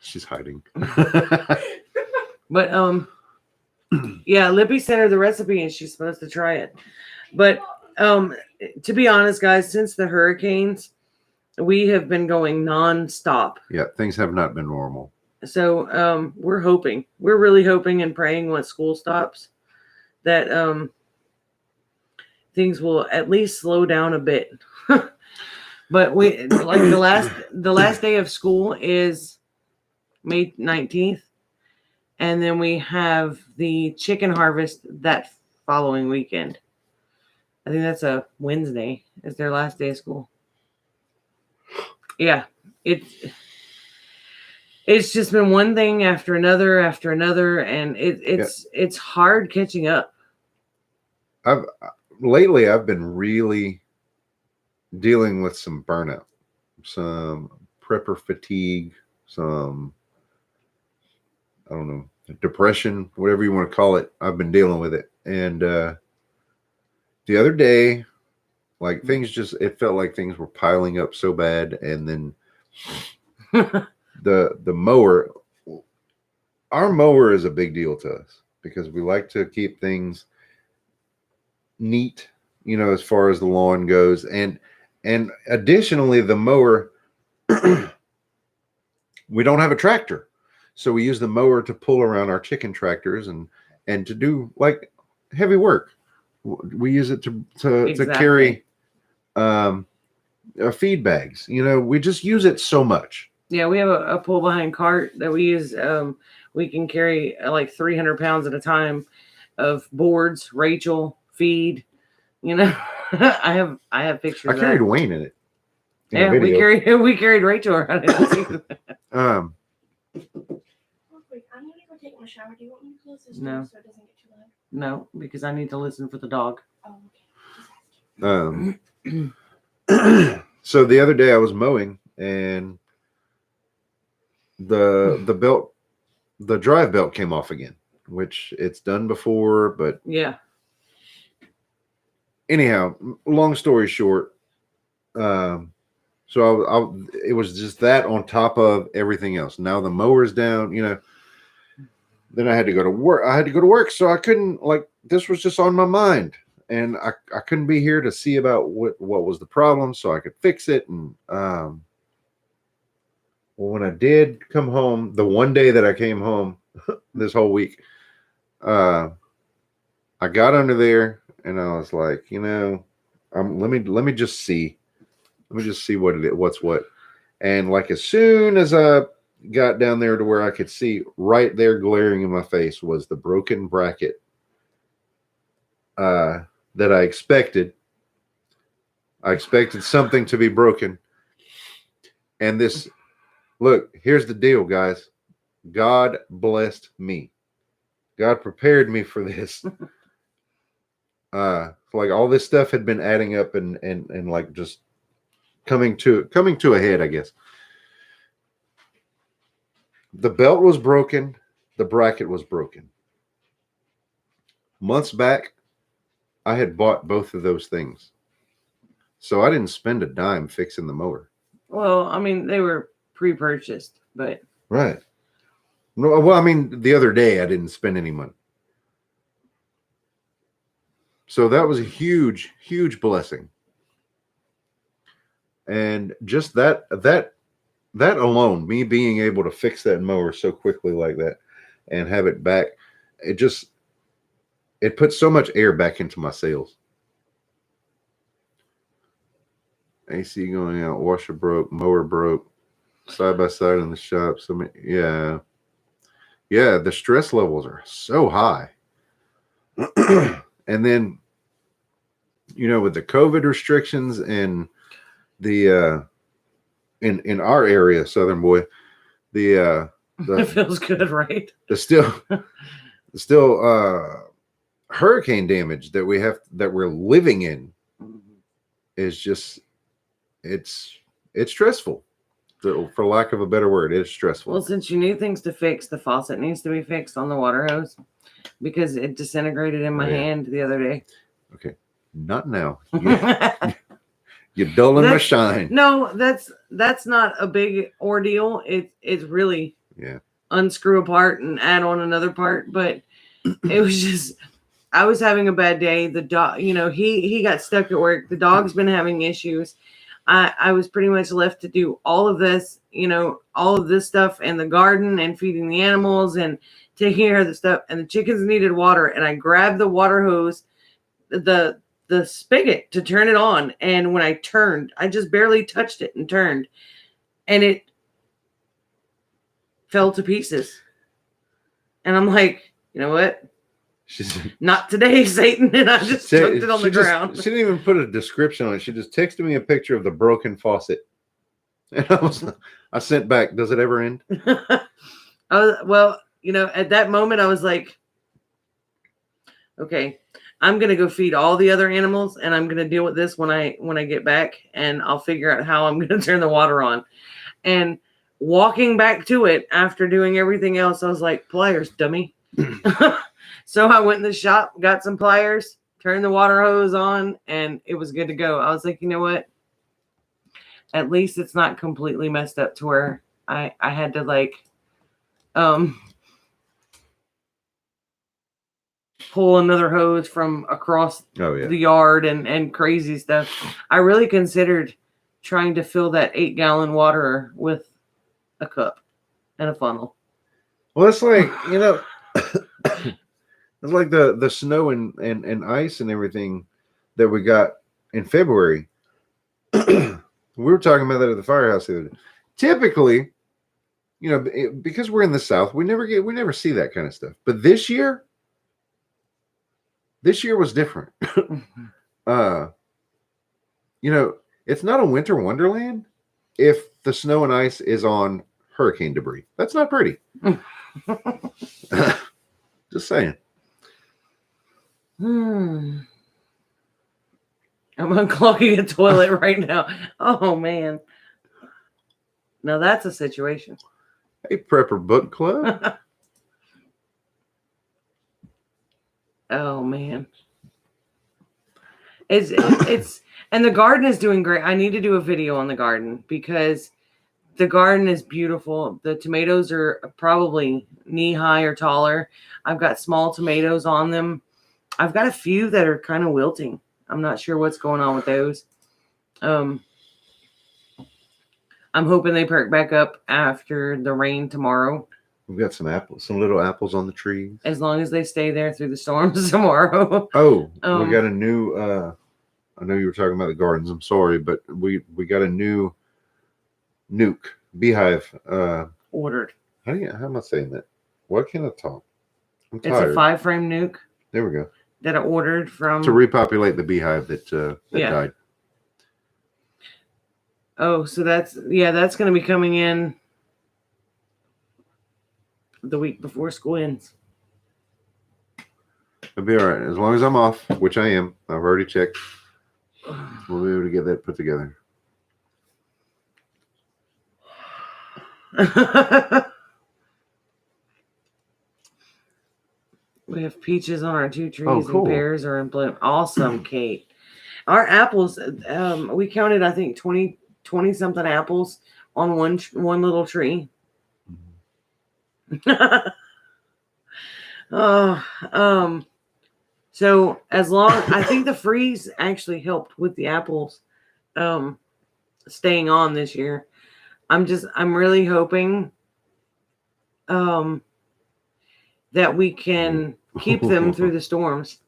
She's hiding. But yeah, Lippy sent her the recipe and she's supposed to try it. But to be honest, guys, since the hurricanes, we have been going nonstop. Yeah, things have not been normal. So we're really hoping and praying once school stops that things will at least slow down a bit. But we like the last day of school is May 19th, and then we have the chicken harvest that following weekend. I think that's a Wednesday. Is their last day of school. Yeah, it's just been one thing after another, and it's hard catching up. Lately I've been really dealing with some burnout, some prepper fatigue, some, I don't know, depression, whatever you want to call it. I've been dealing with it. And the other day, like it felt like things were piling up so bad. And then the mower, our mower is a big deal to us because we like to keep things neat, as far as the lawn goes. And additionally, the mower, we don't have a tractor. So we use the mower to pull around our chicken tractors and to do like heavy work. We use it to carry feed bags. We just use it so much. Yeah, we have a pull behind cart that we use. We can carry like 300 pounds at a time of boards, Rachel, feed. I have pictures. I carried Wayne in it. Yeah, we carried Rachel around it. I'm gonna go take my shower. Do you want me to close this door so it doesn't get too loud? No, because I need to listen for the dog. Oh, okay. So the other day I was mowing and the drive belt came off again, which it's done before, but yeah. Anyhow, long story short, so it was just that on top of everything else. Now the mower's down, Then I had to go to work. So I couldn't, this was just on my mind. And I couldn't be here to see about what was the problem so I could fix it. And when I did come home, the one day that I came home this whole week, I got under there and I was like, let me just see. Let me just see what's what. And as soon as I got down there to where I could see, right there glaring in my face was the broken bracket that I expected. I expected something to be broken. And here's the deal, guys. God blessed me. God prepared me for this. All this stuff had been adding up and just coming to a head, I guess. The belt was broken. The bracket was broken. Months back, I had bought both of those things. So I didn't spend a dime fixing the mower. Well, I mean, they were pre-purchased, but Right. No, well, I mean, the other day I didn't spend any money. So that was a huge, huge blessing. And just that alone, me being able to fix that mower so quickly like that and have it back, it put so much air back into my sails. AC going out, washer broke, mower broke, side by side in the shop. So yeah, the stress levels are so high. And then, with the COVID restrictions and the in our area, Southern Boy, the it feels good, right? the still hurricane damage that we're living in is just it's stressful. For lack of a better word, it's stressful. Well, since you need things to fix, the faucet needs to be fixed on the water hose because it disintegrated in my hand the other day. Okay, not now. You're dulling my shine. No, that's not a big ordeal. It's really unscrew a part and add on another part, but it was just I was having a bad day. The dog, he got stuck at work. The dog's been having issues. I was pretty much left to do all of this, all of this stuff in the garden and feeding the animals and taking care of the stuff. And the chickens needed water. And I grabbed the water hose, the spigot to turn it on. And when I turned, I just barely touched it and turned. And it fell to pieces. And I'm like, you know what? Not today, Satan. And I just chucked it on the ground. She didn't even put a description on it. She just texted me a picture of the broken faucet. And I sent back, does it ever end? Well, at that moment I was like, okay, I'm going to go feed all the other animals and I'm going to deal with this when I get back and I'll figure out how I'm going to turn the water on. And walking back to it after doing everything else, I was like, pliers, dummy. So I went in the shop, got some pliers, turned the water hose on, and it was good to go. I was like, you know what? At least it's not completely messed up to where I had to pull another hose from across the yard and crazy stuff. I really considered trying to fill that 8-gallon water with a cup and a funnel. Well, it's like, it's like the snow and ice and everything that we got in February. We were talking about that at the firehouse the other day. Typically, because we're in the South, we never see that kind of stuff. But this year was different. It's not a winter wonderland if the snow and ice is on hurricane debris. That's not pretty. Just saying. I'm unclogging a toilet right now. Oh man. Now that's a situation. Hey, Prepper Book Club. Oh man. It's and the garden is doing great. I need to do a video on the garden because the garden is beautiful. The tomatoes are probably knee-high or taller. I've got small tomatoes on them. I've got a few that are kind of wilting. I'm not sure what's going on with those. I'm hoping they perk back up after the rain tomorrow. We've got some little apples on the trees. As long as they stay there through the storms tomorrow. Oh, we got a new, I know you were talking about the gardens. I'm sorry, but we got a new beehive. Ordered. How am I saying that? Why can't I talk? I'm tired. It's a 5-frame nuke. There we go. That I ordered from to repopulate the beehive that died. Oh, so that's going to be coming in the week before school ends. It'll be all right as long as I'm off, which I am. I've already checked. We'll be able to get that put together. We have peaches on our 2 trees, Oh, cool. and pears are in bloom. Awesome, Kate. Our apples, we counted, I think, 20 something apples on one little tree. Oh, so as long, I think the freeze actually helped with the apples staying on this year. I'm really hoping that we can keep them through the storms.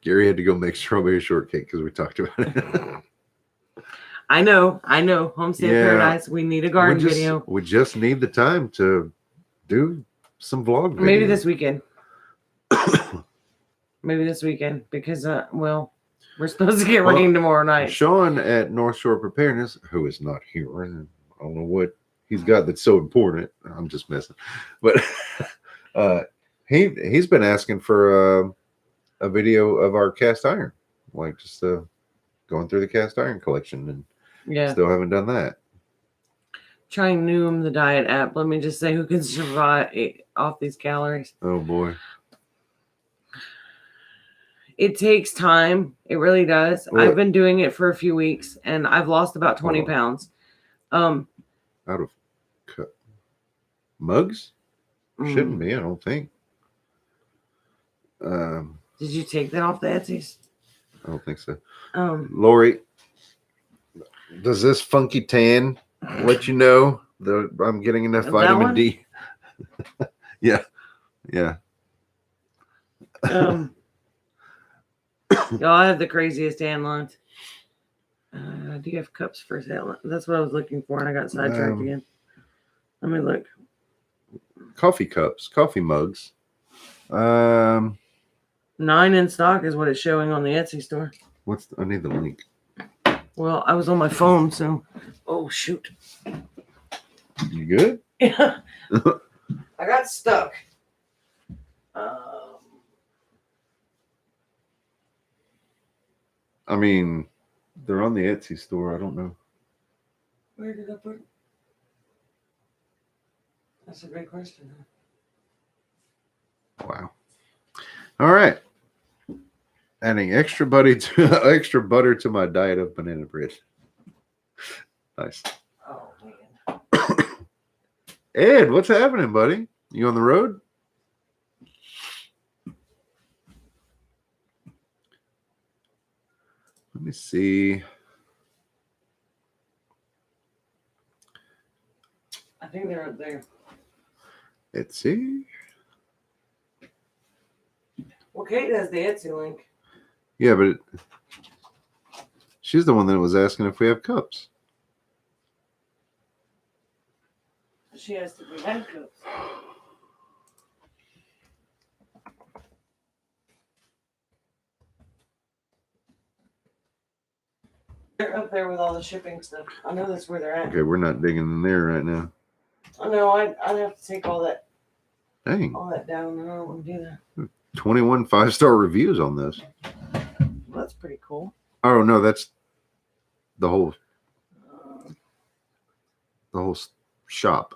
Gary had to go make strawberry shortcake because we talked about it. I know. Homestead Yeah. Paradise. We need a garden video. We just need the time to do some vlog videos. Maybe this weekend. Maybe this weekend because we're supposed to get rain tomorrow night. Sean at North Shore Preparedness, who is not here, and I don't know what he's got that's so important. I'm just messing, but he's been asking for a video of our cast iron, like just going through the cast iron collection, and still haven't done that. Trying Noom, the diet app. Let me just say, who can survive off these calories? Oh boy. It takes time. It really does. Well, I've been doing it for a few weeks and I've lost about 20 pounds. Out of mugs? Shouldn't be, I don't think. Did you take that off the Etsy's? I don't think so. Lori, does this funky tan let you know that I'm getting enough vitamin D? Yeah. Y'all, I have the craziest tan lines. Do you have cups for sale? That's what I was looking for, and I got sidetracked again. Let me look. Coffee cups, coffee mugs. 9 in stock is what it's showing on the Etsy store. I need the link. Well, I was on my phone, so. Oh shoot. You good? Yeah. I got stuck. I mean, they're on the Etsy store. I don't know. Where did I put it? That's a great question. Wow. All right. Adding extra butter to my diet of banana bread. Nice. Oh man. Ed, what's happening, buddy? You on the road? Let me see. I think they're up there. Etsy. Well, Kate has the Etsy link. Yeah, but she's the one that was asking if we have cups. She has to be had cups. They're up there with all the shipping stuff. I know that's where they're at. Okay, we're not digging in there right now. I know. I'd have to take all that Dang. down. I don't want to do that. 21 5-star reviews on this. Well, that's pretty cool. Oh no, that's the whole shop.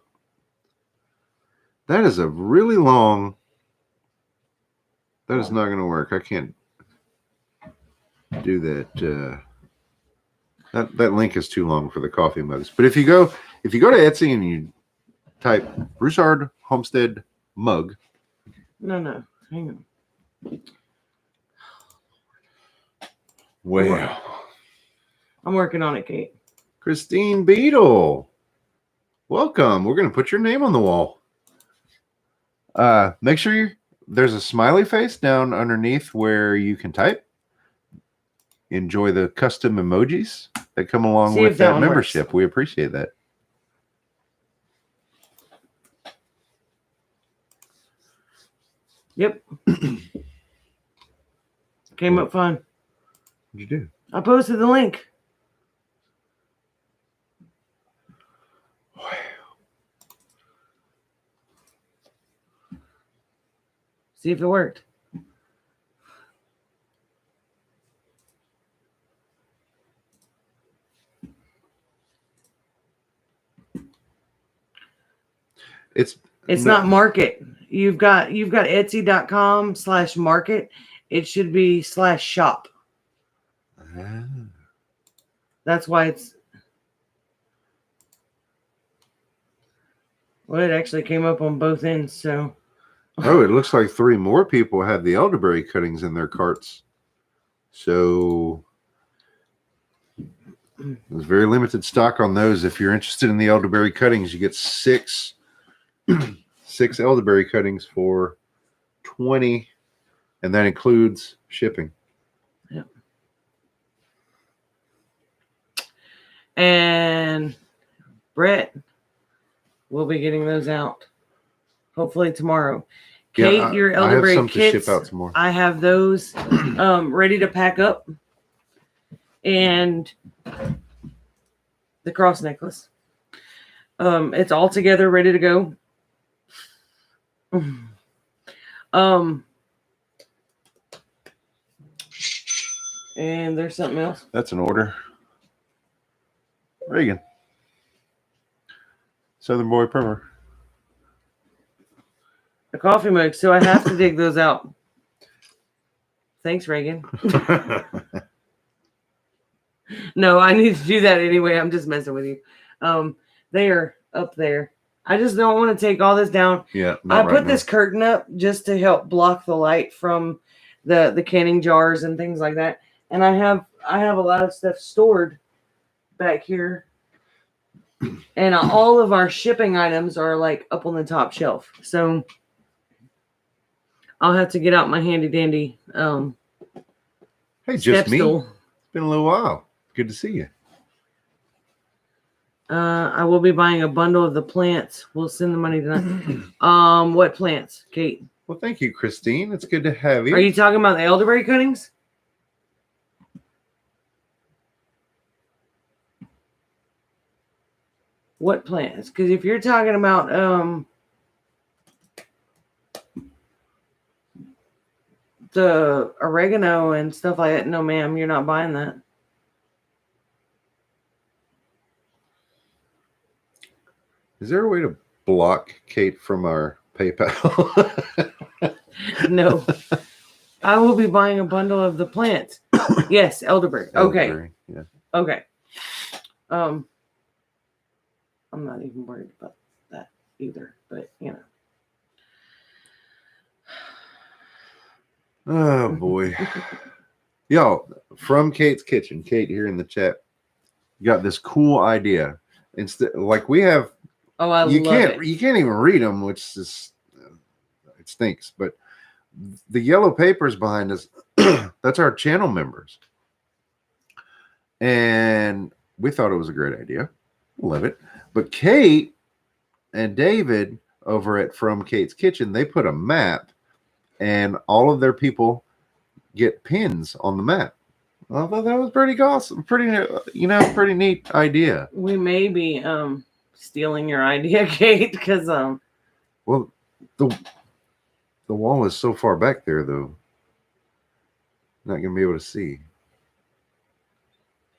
That is a really long. That is not going to work. I can't do that. That link is too long for the coffee mugs. But if you go to Etsy and you type Broussard Homestead mug. No, hang on. Well, I'm working on it, Kate. Christine Beadle, welcome. We're going to put your name on the wall. Make sure there's a smiley face down underneath where you can type. Enjoy the custom emojis that come along with that membership. Works. We appreciate that. Yep. Came up fun. What'd you do? I posted the link. Wow. See if it worked. It's No. not market. You've got Etsy.com/market. It should be /shop. Ah. That's why it's. Well, it actually came up on both ends. So. Oh, it looks like 3 more people have the elderberry cuttings in their carts. So there's very limited stock on those. If you're interested in the elderberry cuttings, you get 6 elderberry cuttings for $20, and that includes shipping. Yep. And Brett will be getting those out hopefully tomorrow. Kate, Yeah, your I have elderberry some to kits, ship out tomorrow. I have those ready to pack up, and the cross necklace. It's all together, ready to go. And there's something else. That's an order. Reagan. Southern Boy Primer. A coffee mug, so I have to dig those out. Thanks, Reagan. No, I need to do that anyway. I'm just messing with you. They are up there. I just don't want to take all this down. Yeah. I put this curtain up just to help block the light from the canning jars and things like that. And I have a lot of stuff stored back here. And all of our shipping items are like up on the top shelf. So I'll have to get out my handy dandy Hey, just step me. stool. It's been a little while. Good to see you. I will be buying a bundle of the plants. We'll send the money tonight. What plants, Kate? Well, thank you, Christine. It's good to have you. Are you talking about the elderberry cuttings? What plants? Because if you're talking about the oregano and stuff like that, no, ma'am, you're not buying that. Is there a way to block Kate from our PayPal? No. I will be buying a bundle of the plants. Yes, elderberry. Okay. Elderberry, yeah. Okay. I'm not even worried about that either, but you know. Oh boy. Y'all, from Kate's Kitchen, Kate here in the chat, got this cool idea. Instead, like we have, Oh, I you love can't it. you can't even read them, which is it stinks. But the yellow papers behind us, that's our channel members, and we thought it was a great idea. Love it. But Kate and David over at From Kate's Kitchen, they put a map, and all of their people get pins on the map. I thought that was pretty awesome, pretty neat idea. We may be stealing your idea, Kate, because Well, the wall is so far back there, though. Not gonna be able to see.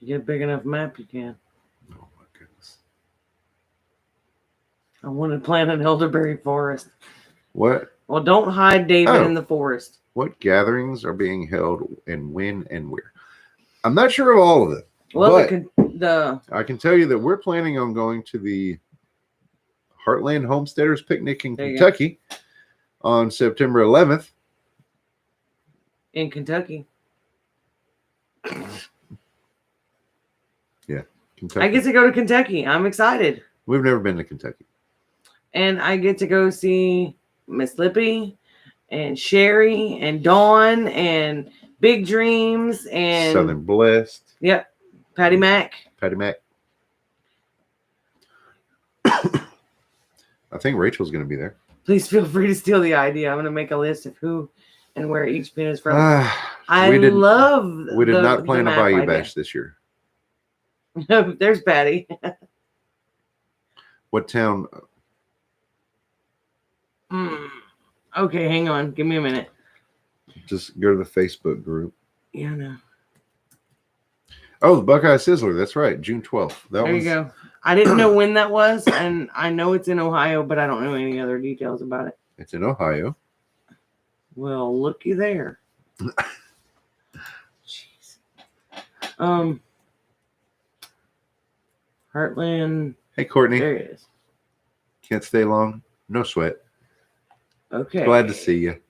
you get a big enough map, you can. Oh my goodness! I want to plant an elderberry forest. What Well, don't hide David in the forest. what gatherings are being held and when and where? I'm not sure of all of it. Well, but the I can tell you that we're planning on going to the Heartland Homesteaders Picnic in There you Kentucky on September 11th. in Kentucky. Yeah, Kentucky. I get to go to Kentucky. I'm excited. We've never been to Kentucky. And I get to go see Miss Lippy and Sherry and Dawn and Big Dreams and Southern Blessed. Yep. Patty Mac. Patty Mac. I think Rachel's going to be there. Please feel free to steal the idea. I'm going to make a list of who and where each pin is from. We did the not plan a map Bayou idea. Bash this year. There's Patty. What town? Okay, hang on. Give me a minute. Just go to the Facebook group. Yeah, no. Oh, the Buckeye Sizzler. That's right. June 12th. That There you go. I didn't know when that was, and I know it's in Ohio, but I don't know any other details about it. It's in Ohio. Well, looky there. Jeez. Heartland. Hey, Courtney. There it is. Can't stay long. No sweat. Okay. Glad to see you.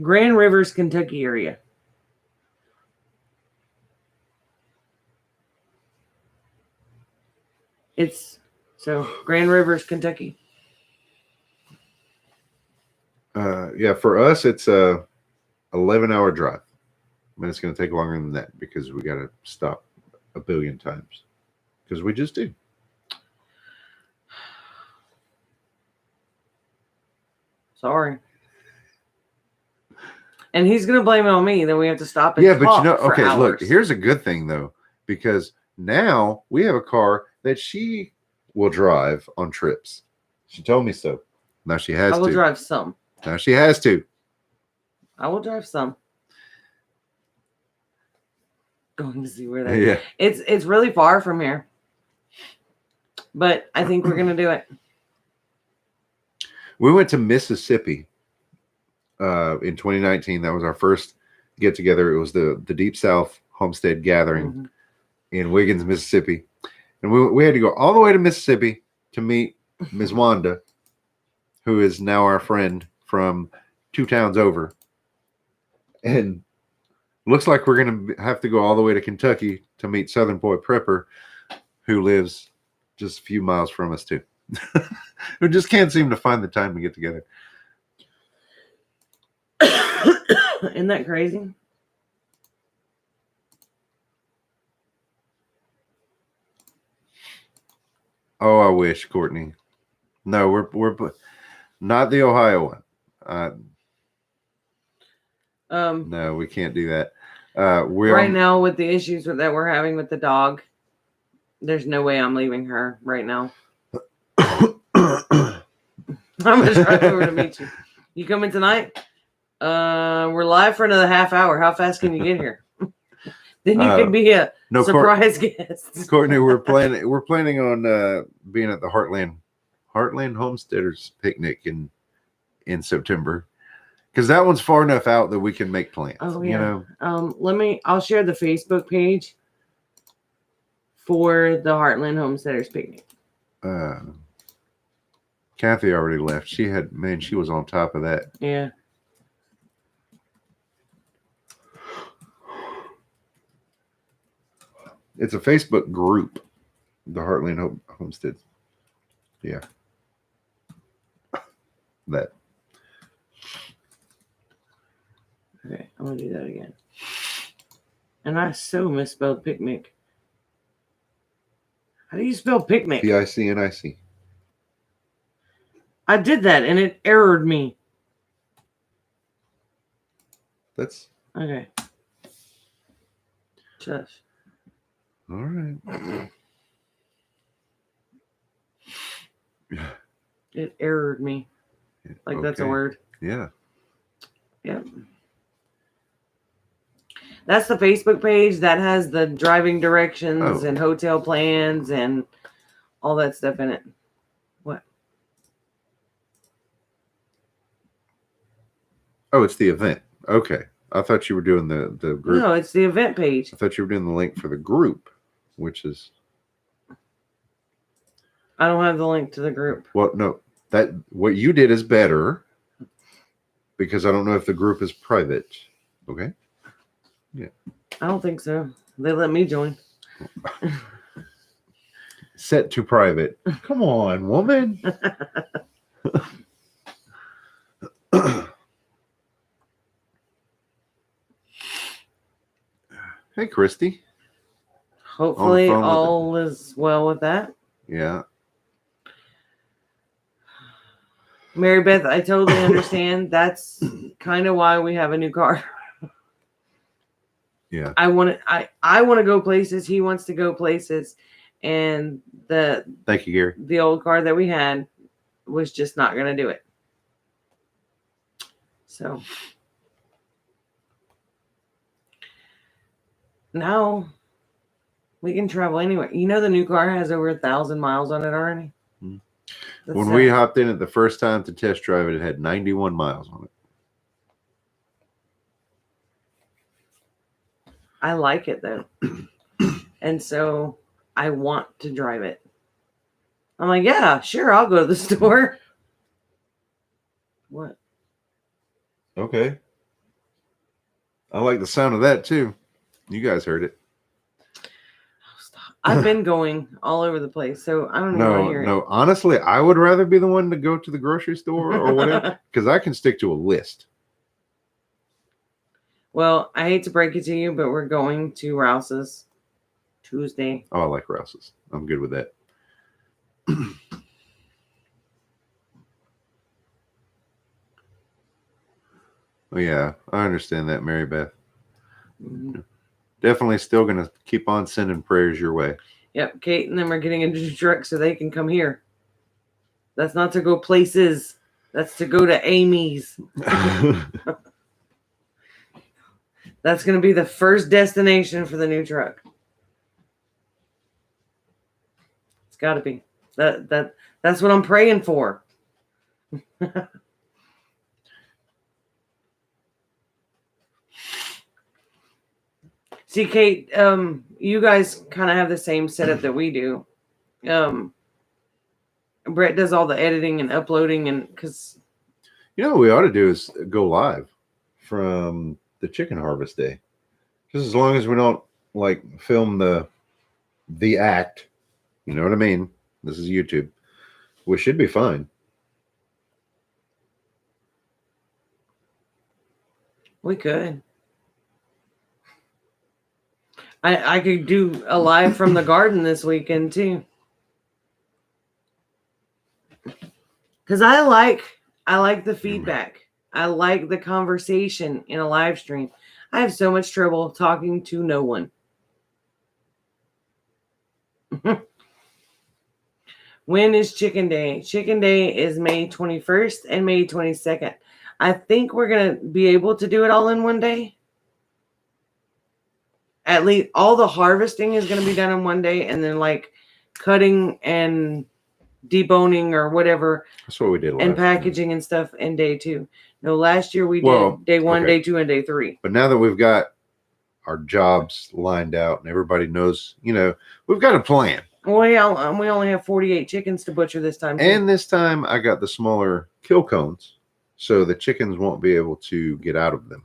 Grand Rivers, Kentucky area. It's Grand Rivers, Kentucky. Yeah, for us, it's a 11-hour drive. I mean, it's going to take longer than that because we got to stop a billion times because we just do. Sorry. And he's going to blame it on me. Then we have to stop and Yeah, but you know, talk for okay, look, hours. here's a good thing though, because now we have a car that she will drive on trips. She told me so. Now she has I will to. drive some. Now she has to. I will drive some. Going to see where that Yeah. It's really far from here. But I think we're going to do it. We went to Mississippi in 2019. That was our first get together. It was the Deep South Homestead Gathering in Wiggins, Mississippi. And we had to go all the way to Mississippi to meet Ms. Wanda, who is now our friend from 2 towns over. And looks like we're going to have to go all the way to Kentucky to meet Southern Boy Prepper, who lives just a few miles from us too. We just can't seem to find the time to get together. Isn't that crazy? Oh, I wish, Courtney. No, we're not the Ohio one. No, we can't do that. Right now, with the issues that we're having with the dog, there's no way I'm leaving her right now. I'm gonna drive over to meet you. You coming tonight? We're live for another half hour. How fast can you get here? Then you can be a surprise guest. Courtney, we're planning on being at the Heartland Homesteaders picnic in September, because that one's far enough out that we can make plans. Oh yeah. You know? I'll share the Facebook page for the Heartland Homesteaders picnic. Kathy already left. She was on top of that. Yeah. It's a Facebook group, the Heartland Homestead. Yeah. That. Okay, I'm gonna do that again. And I so misspelled picnic. How do you spell picnic? Picnic. I did that and it errored me. That's okay. Just. All right. It errored me. Like okay. That's a word. Yeah. Yep. That's the Facebook page that has the driving directions and hotel plans and all that stuff in it. What? Oh, it's the event. Okay. I thought you were doing the group. No, it's the event page. I thought you were doing the link for the group, which is. I don't have the link to the group. Well, no, what you did is better because I don't know if the group is private. Okay. Yeah. I don't think so. They let me join. Set to private. Come on, woman. Hey, Christy. Hopefully all is well with that. Yeah. Mary Beth, I totally understand. That's kind of why we have a new car. Yeah. I want to go places. He wants to go places. And thank you, Gary. The old car that we had was just not going to do it. So now We can travel anywhere. You know, the new car has over 1,000 miles on it already. Mm. That's When sad. we hopped in it the first time to test drive it, it had 91 miles on it. I like it though. And so I want to drive it. I'm like, yeah, sure, I'll go to the store. What? Okay. I like the sound of that too. You guys heard it. Oh, stop. I've been going all over the place, so I don't even want to hear it. No. Honestly, I would rather be the one to go to the grocery store or whatever because I can stick to a list. Well, I hate to break it to you, but we're going to Rouse's Tuesday. Oh, I like Rouse's. I'm good with that. Oh yeah, I understand that, Mary Beth. Mhm. Definitely still going to keep on sending prayers your way. Yep, Kate and them are getting into the truck so they can come here. That's not to go places. That's to go to Amy's. That's going to be the first destination for the new truck. It's got to be. That's what I'm praying for. See, Kate, you guys kind of have the same setup that we do. Brett does all the editing and uploading, and because You know what we ought to do is go live from the chicken harvest day. Just as long as we don't like film the act, you know what I mean? This is YouTube. We should be fine. we could. I could do a live from the garden this weekend too. Because I like the feedback. I like the conversation in a live stream. I have so much trouble talking to no one. When is Chicken Day? Chicken Day is May 21st and May 22nd. I think we're going to be able to do it all in one day. At least all the harvesting is going to be done in one day, and then like cutting and deboning or whatever, That's what we did last and time. packaging and stuff in day 2. No, last year we Well, did day 1, okay. day 2, and day 3. But now that we've got our jobs lined out and everybody knows, you know, we've got a plan. Well, we only have 48 chickens to butcher this time. Too. And this time I got the smaller kill cones so the chickens won't be able to get out of them.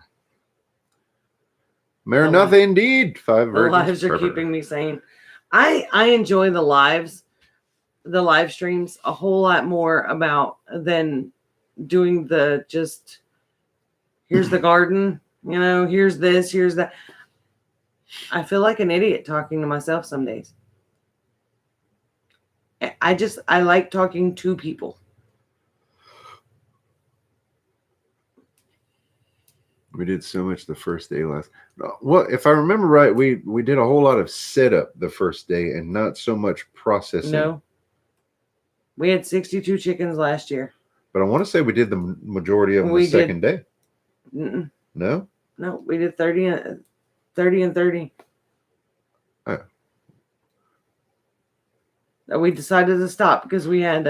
Maranatha indeed. 5 the virgins. lives are forever. keeping me sane. I enjoy the live streams a whole lot more about than doing the just here's the garden, you know, here's this, here's that. I feel like an idiot talking to myself some days. I like talking to people. We did so much the first day last. Well, if I remember right, we did a whole lot of setup the first day and not so much processing. No. We had 62 chickens last year. But I want to say we did the majority of them the second day. Mm-mm. No? No, we did 30 and 30. Oh. We decided to stop because we had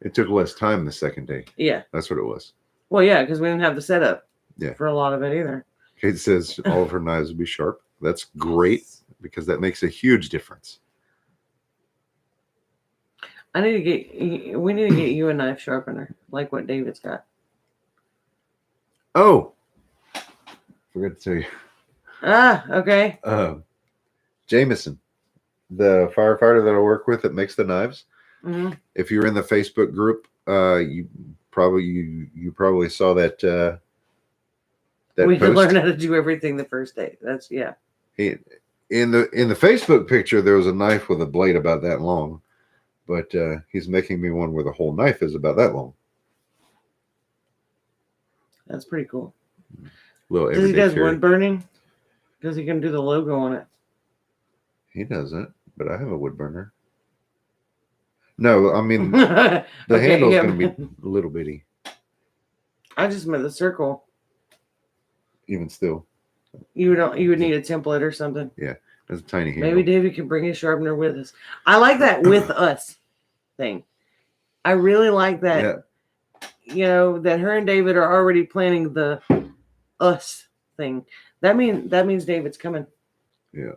It took less time the second day. yeah. That's what it was. Well, yeah, because we didn't have the setup Yeah. for a lot of it either. Kate says all of her knives will be sharp. That's great because that makes a huge difference. We need to get you a knife sharpener, like what David's got. Oh, forgot to tell you. Ah, okay. Jameson, the firefighter that I work with that makes the knives. Mm-hmm. If you're in the Facebook group, you probably saw that. That We could post. learn how to do everything the first day. That's yeah. In the Facebook picture, there was a knife with a blade about that long, but he's making me one where the whole knife is about that long. That's pretty cool. Little Does he everyday does carry. wood burning? Because he can do the logo on it. He doesn't, but I have a wood burner. No, I mean The the handle's going to be a little bitty, I just meant the circle. even still. You would need a template or something. No, It's a tiny handle. Maybe David can bring his sharpener with us. I like that with us thing. I really like that. Yeah. You know, that her and David are already planning the us thing. That means David's coming. Yeah.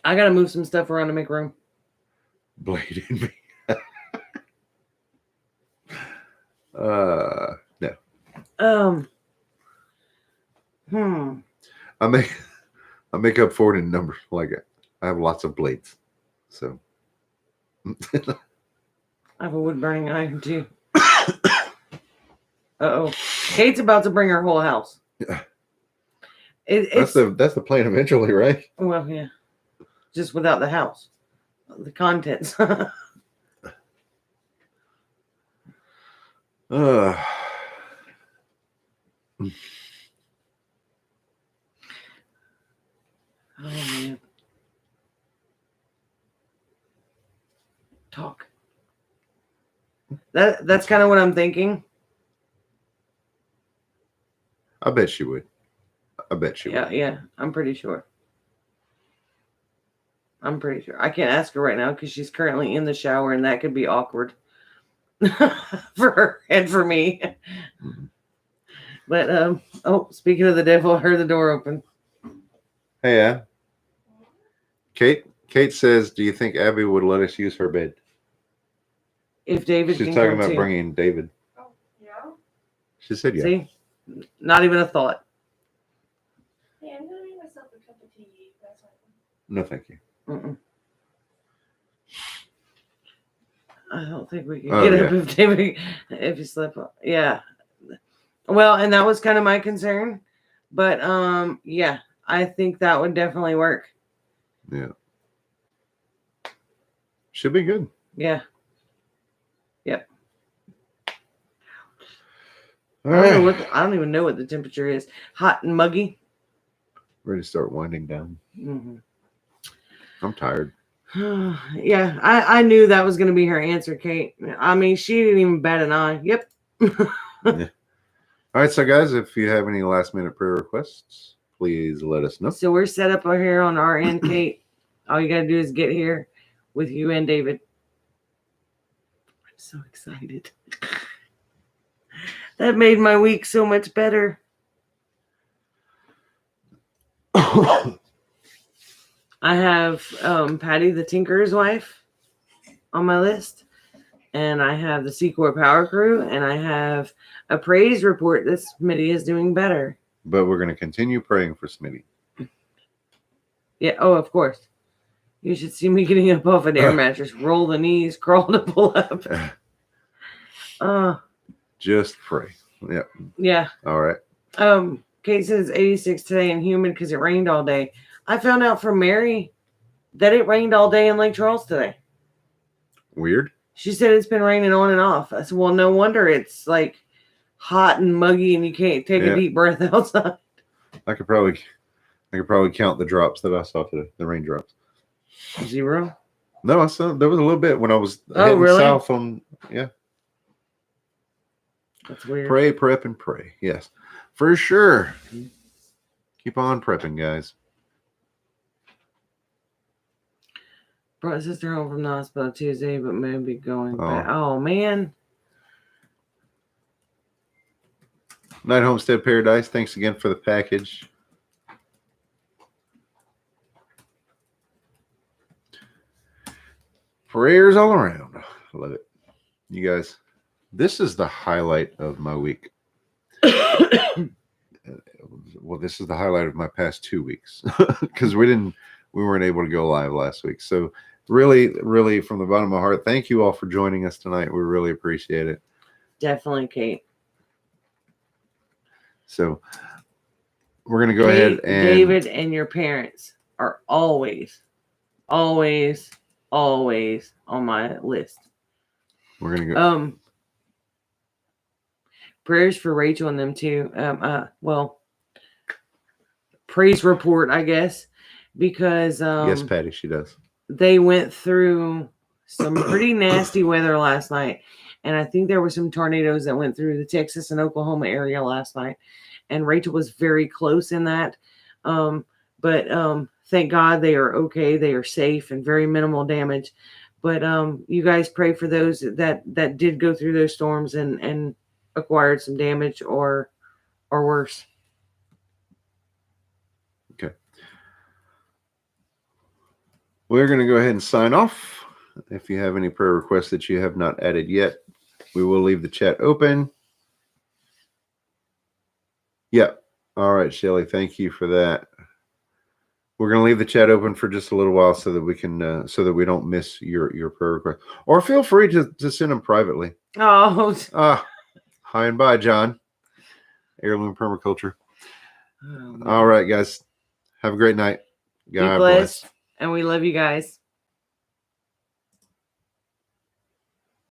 I gotta move some stuff around to make room. Blade in me. No. I make up for it in numbers. Like I have lots of blades. So I have a wood burning iron too. Uh-oh. Kate's about to bring her whole house. Yeah. It's That's the plan eventually, right? well, yeah. Just without the house. The contents. Oh man. Talk. That's kind of what I'm thinking. I bet she would. I bet she would. Yeah, I'm pretty sure. I can't ask her right now because she's currently in the shower and that could be awkward for her and for me. Mm-hmm. But speaking of the devil, I heard the door open. Hey, Kate says, do you think Abby would let us use her bed? If David She's can talking come about too. bringing David. Oh, yeah? She said, yeah. See? Not even a thought. Hey, I'm gonna make myself a cup of tea. That's all. No, thank you. Mm-mm. I don't think we can Oh, get up if David, if you slip up. Yeah. Well, and that was kind of my concern. But yeah, I think that would definitely work. Yeah. Should be good. Yeah. Yep. All I don't know right. I don't even know what the temperature is. Hot and muggy. Ready to start winding down. Mm-hmm. I'm tired. Yeah, I knew that was going to be her answer, Kate. I mean, she didn't even bat an eye. Yep. Yeah. All right, so guys, if you have any last minute prayer requests, please let us know. So we're set up over here on our end, Kate. All you got to do is get here with you and David. I'm so excited. That made my week so much better. I have Patty the Tinkerer's wife on my list, and I have the Secor Power Crew, and I have a praise report that Smitty is doing better. But we're going to continue praying for Smitty. Yeah, oh, of course. You should see me getting up off an air mattress, roll the knees, crawl to pull up. Just pray. Yeah. Yeah. All right. Kate says 86 today and humid because it rained all day. I found out from Mary that it rained all day in Lake Charles today. Weird. She said it's been raining on and off. I said, well, no wonder it's like hot and muggy and you can't take a deep breath outside. I could probably count the drops that I saw today, the raindrops. 0? No, I saw there was a little bit when I was Oh, really? south on. Yeah. That's weird. Pray, prep, and pray. Yes, for sure. Keep on prepping, guys. Brought sister home from the hospital Tuesday, but maybe going back. Oh, man. Night Homestead Paradise, thanks again for the package. Prayers all around. I love it. You guys, this is the highlight of my week. Well, this is the highlight of my past 2 weeks because we weren't able to go live last week. So really, really from the bottom of my heart, thank you all for joining us tonight. We really appreciate it. Definitely, Kate. So we're going to go ahead and David and your parents are always on my list. we're going to go. Prayers for Rachel and them too. Well, praise report, I guess, because Yes, Patty, she does. they went through some pretty nasty weather last night. And I think there were some tornadoes that went through the Texas and Oklahoma area last night. And Rachel was very close in that. But thank God they are okay. They are safe and very minimal damage. But you guys pray for those that did go through those storms and acquired some damage or worse. Okay. We're going to go ahead and sign off. If you have any prayer requests that you have not added yet, we will leave the chat open. Yep. All right, Shelly. Thank you for that. We're going to leave the chat open for just a little while so that we can, so that we don't miss your prayer request. Or feel free to send them privately. Oh, Hi and bye, John. Heirloom Permaculture. All right, guys. Have a great night. God bless. And we love you guys.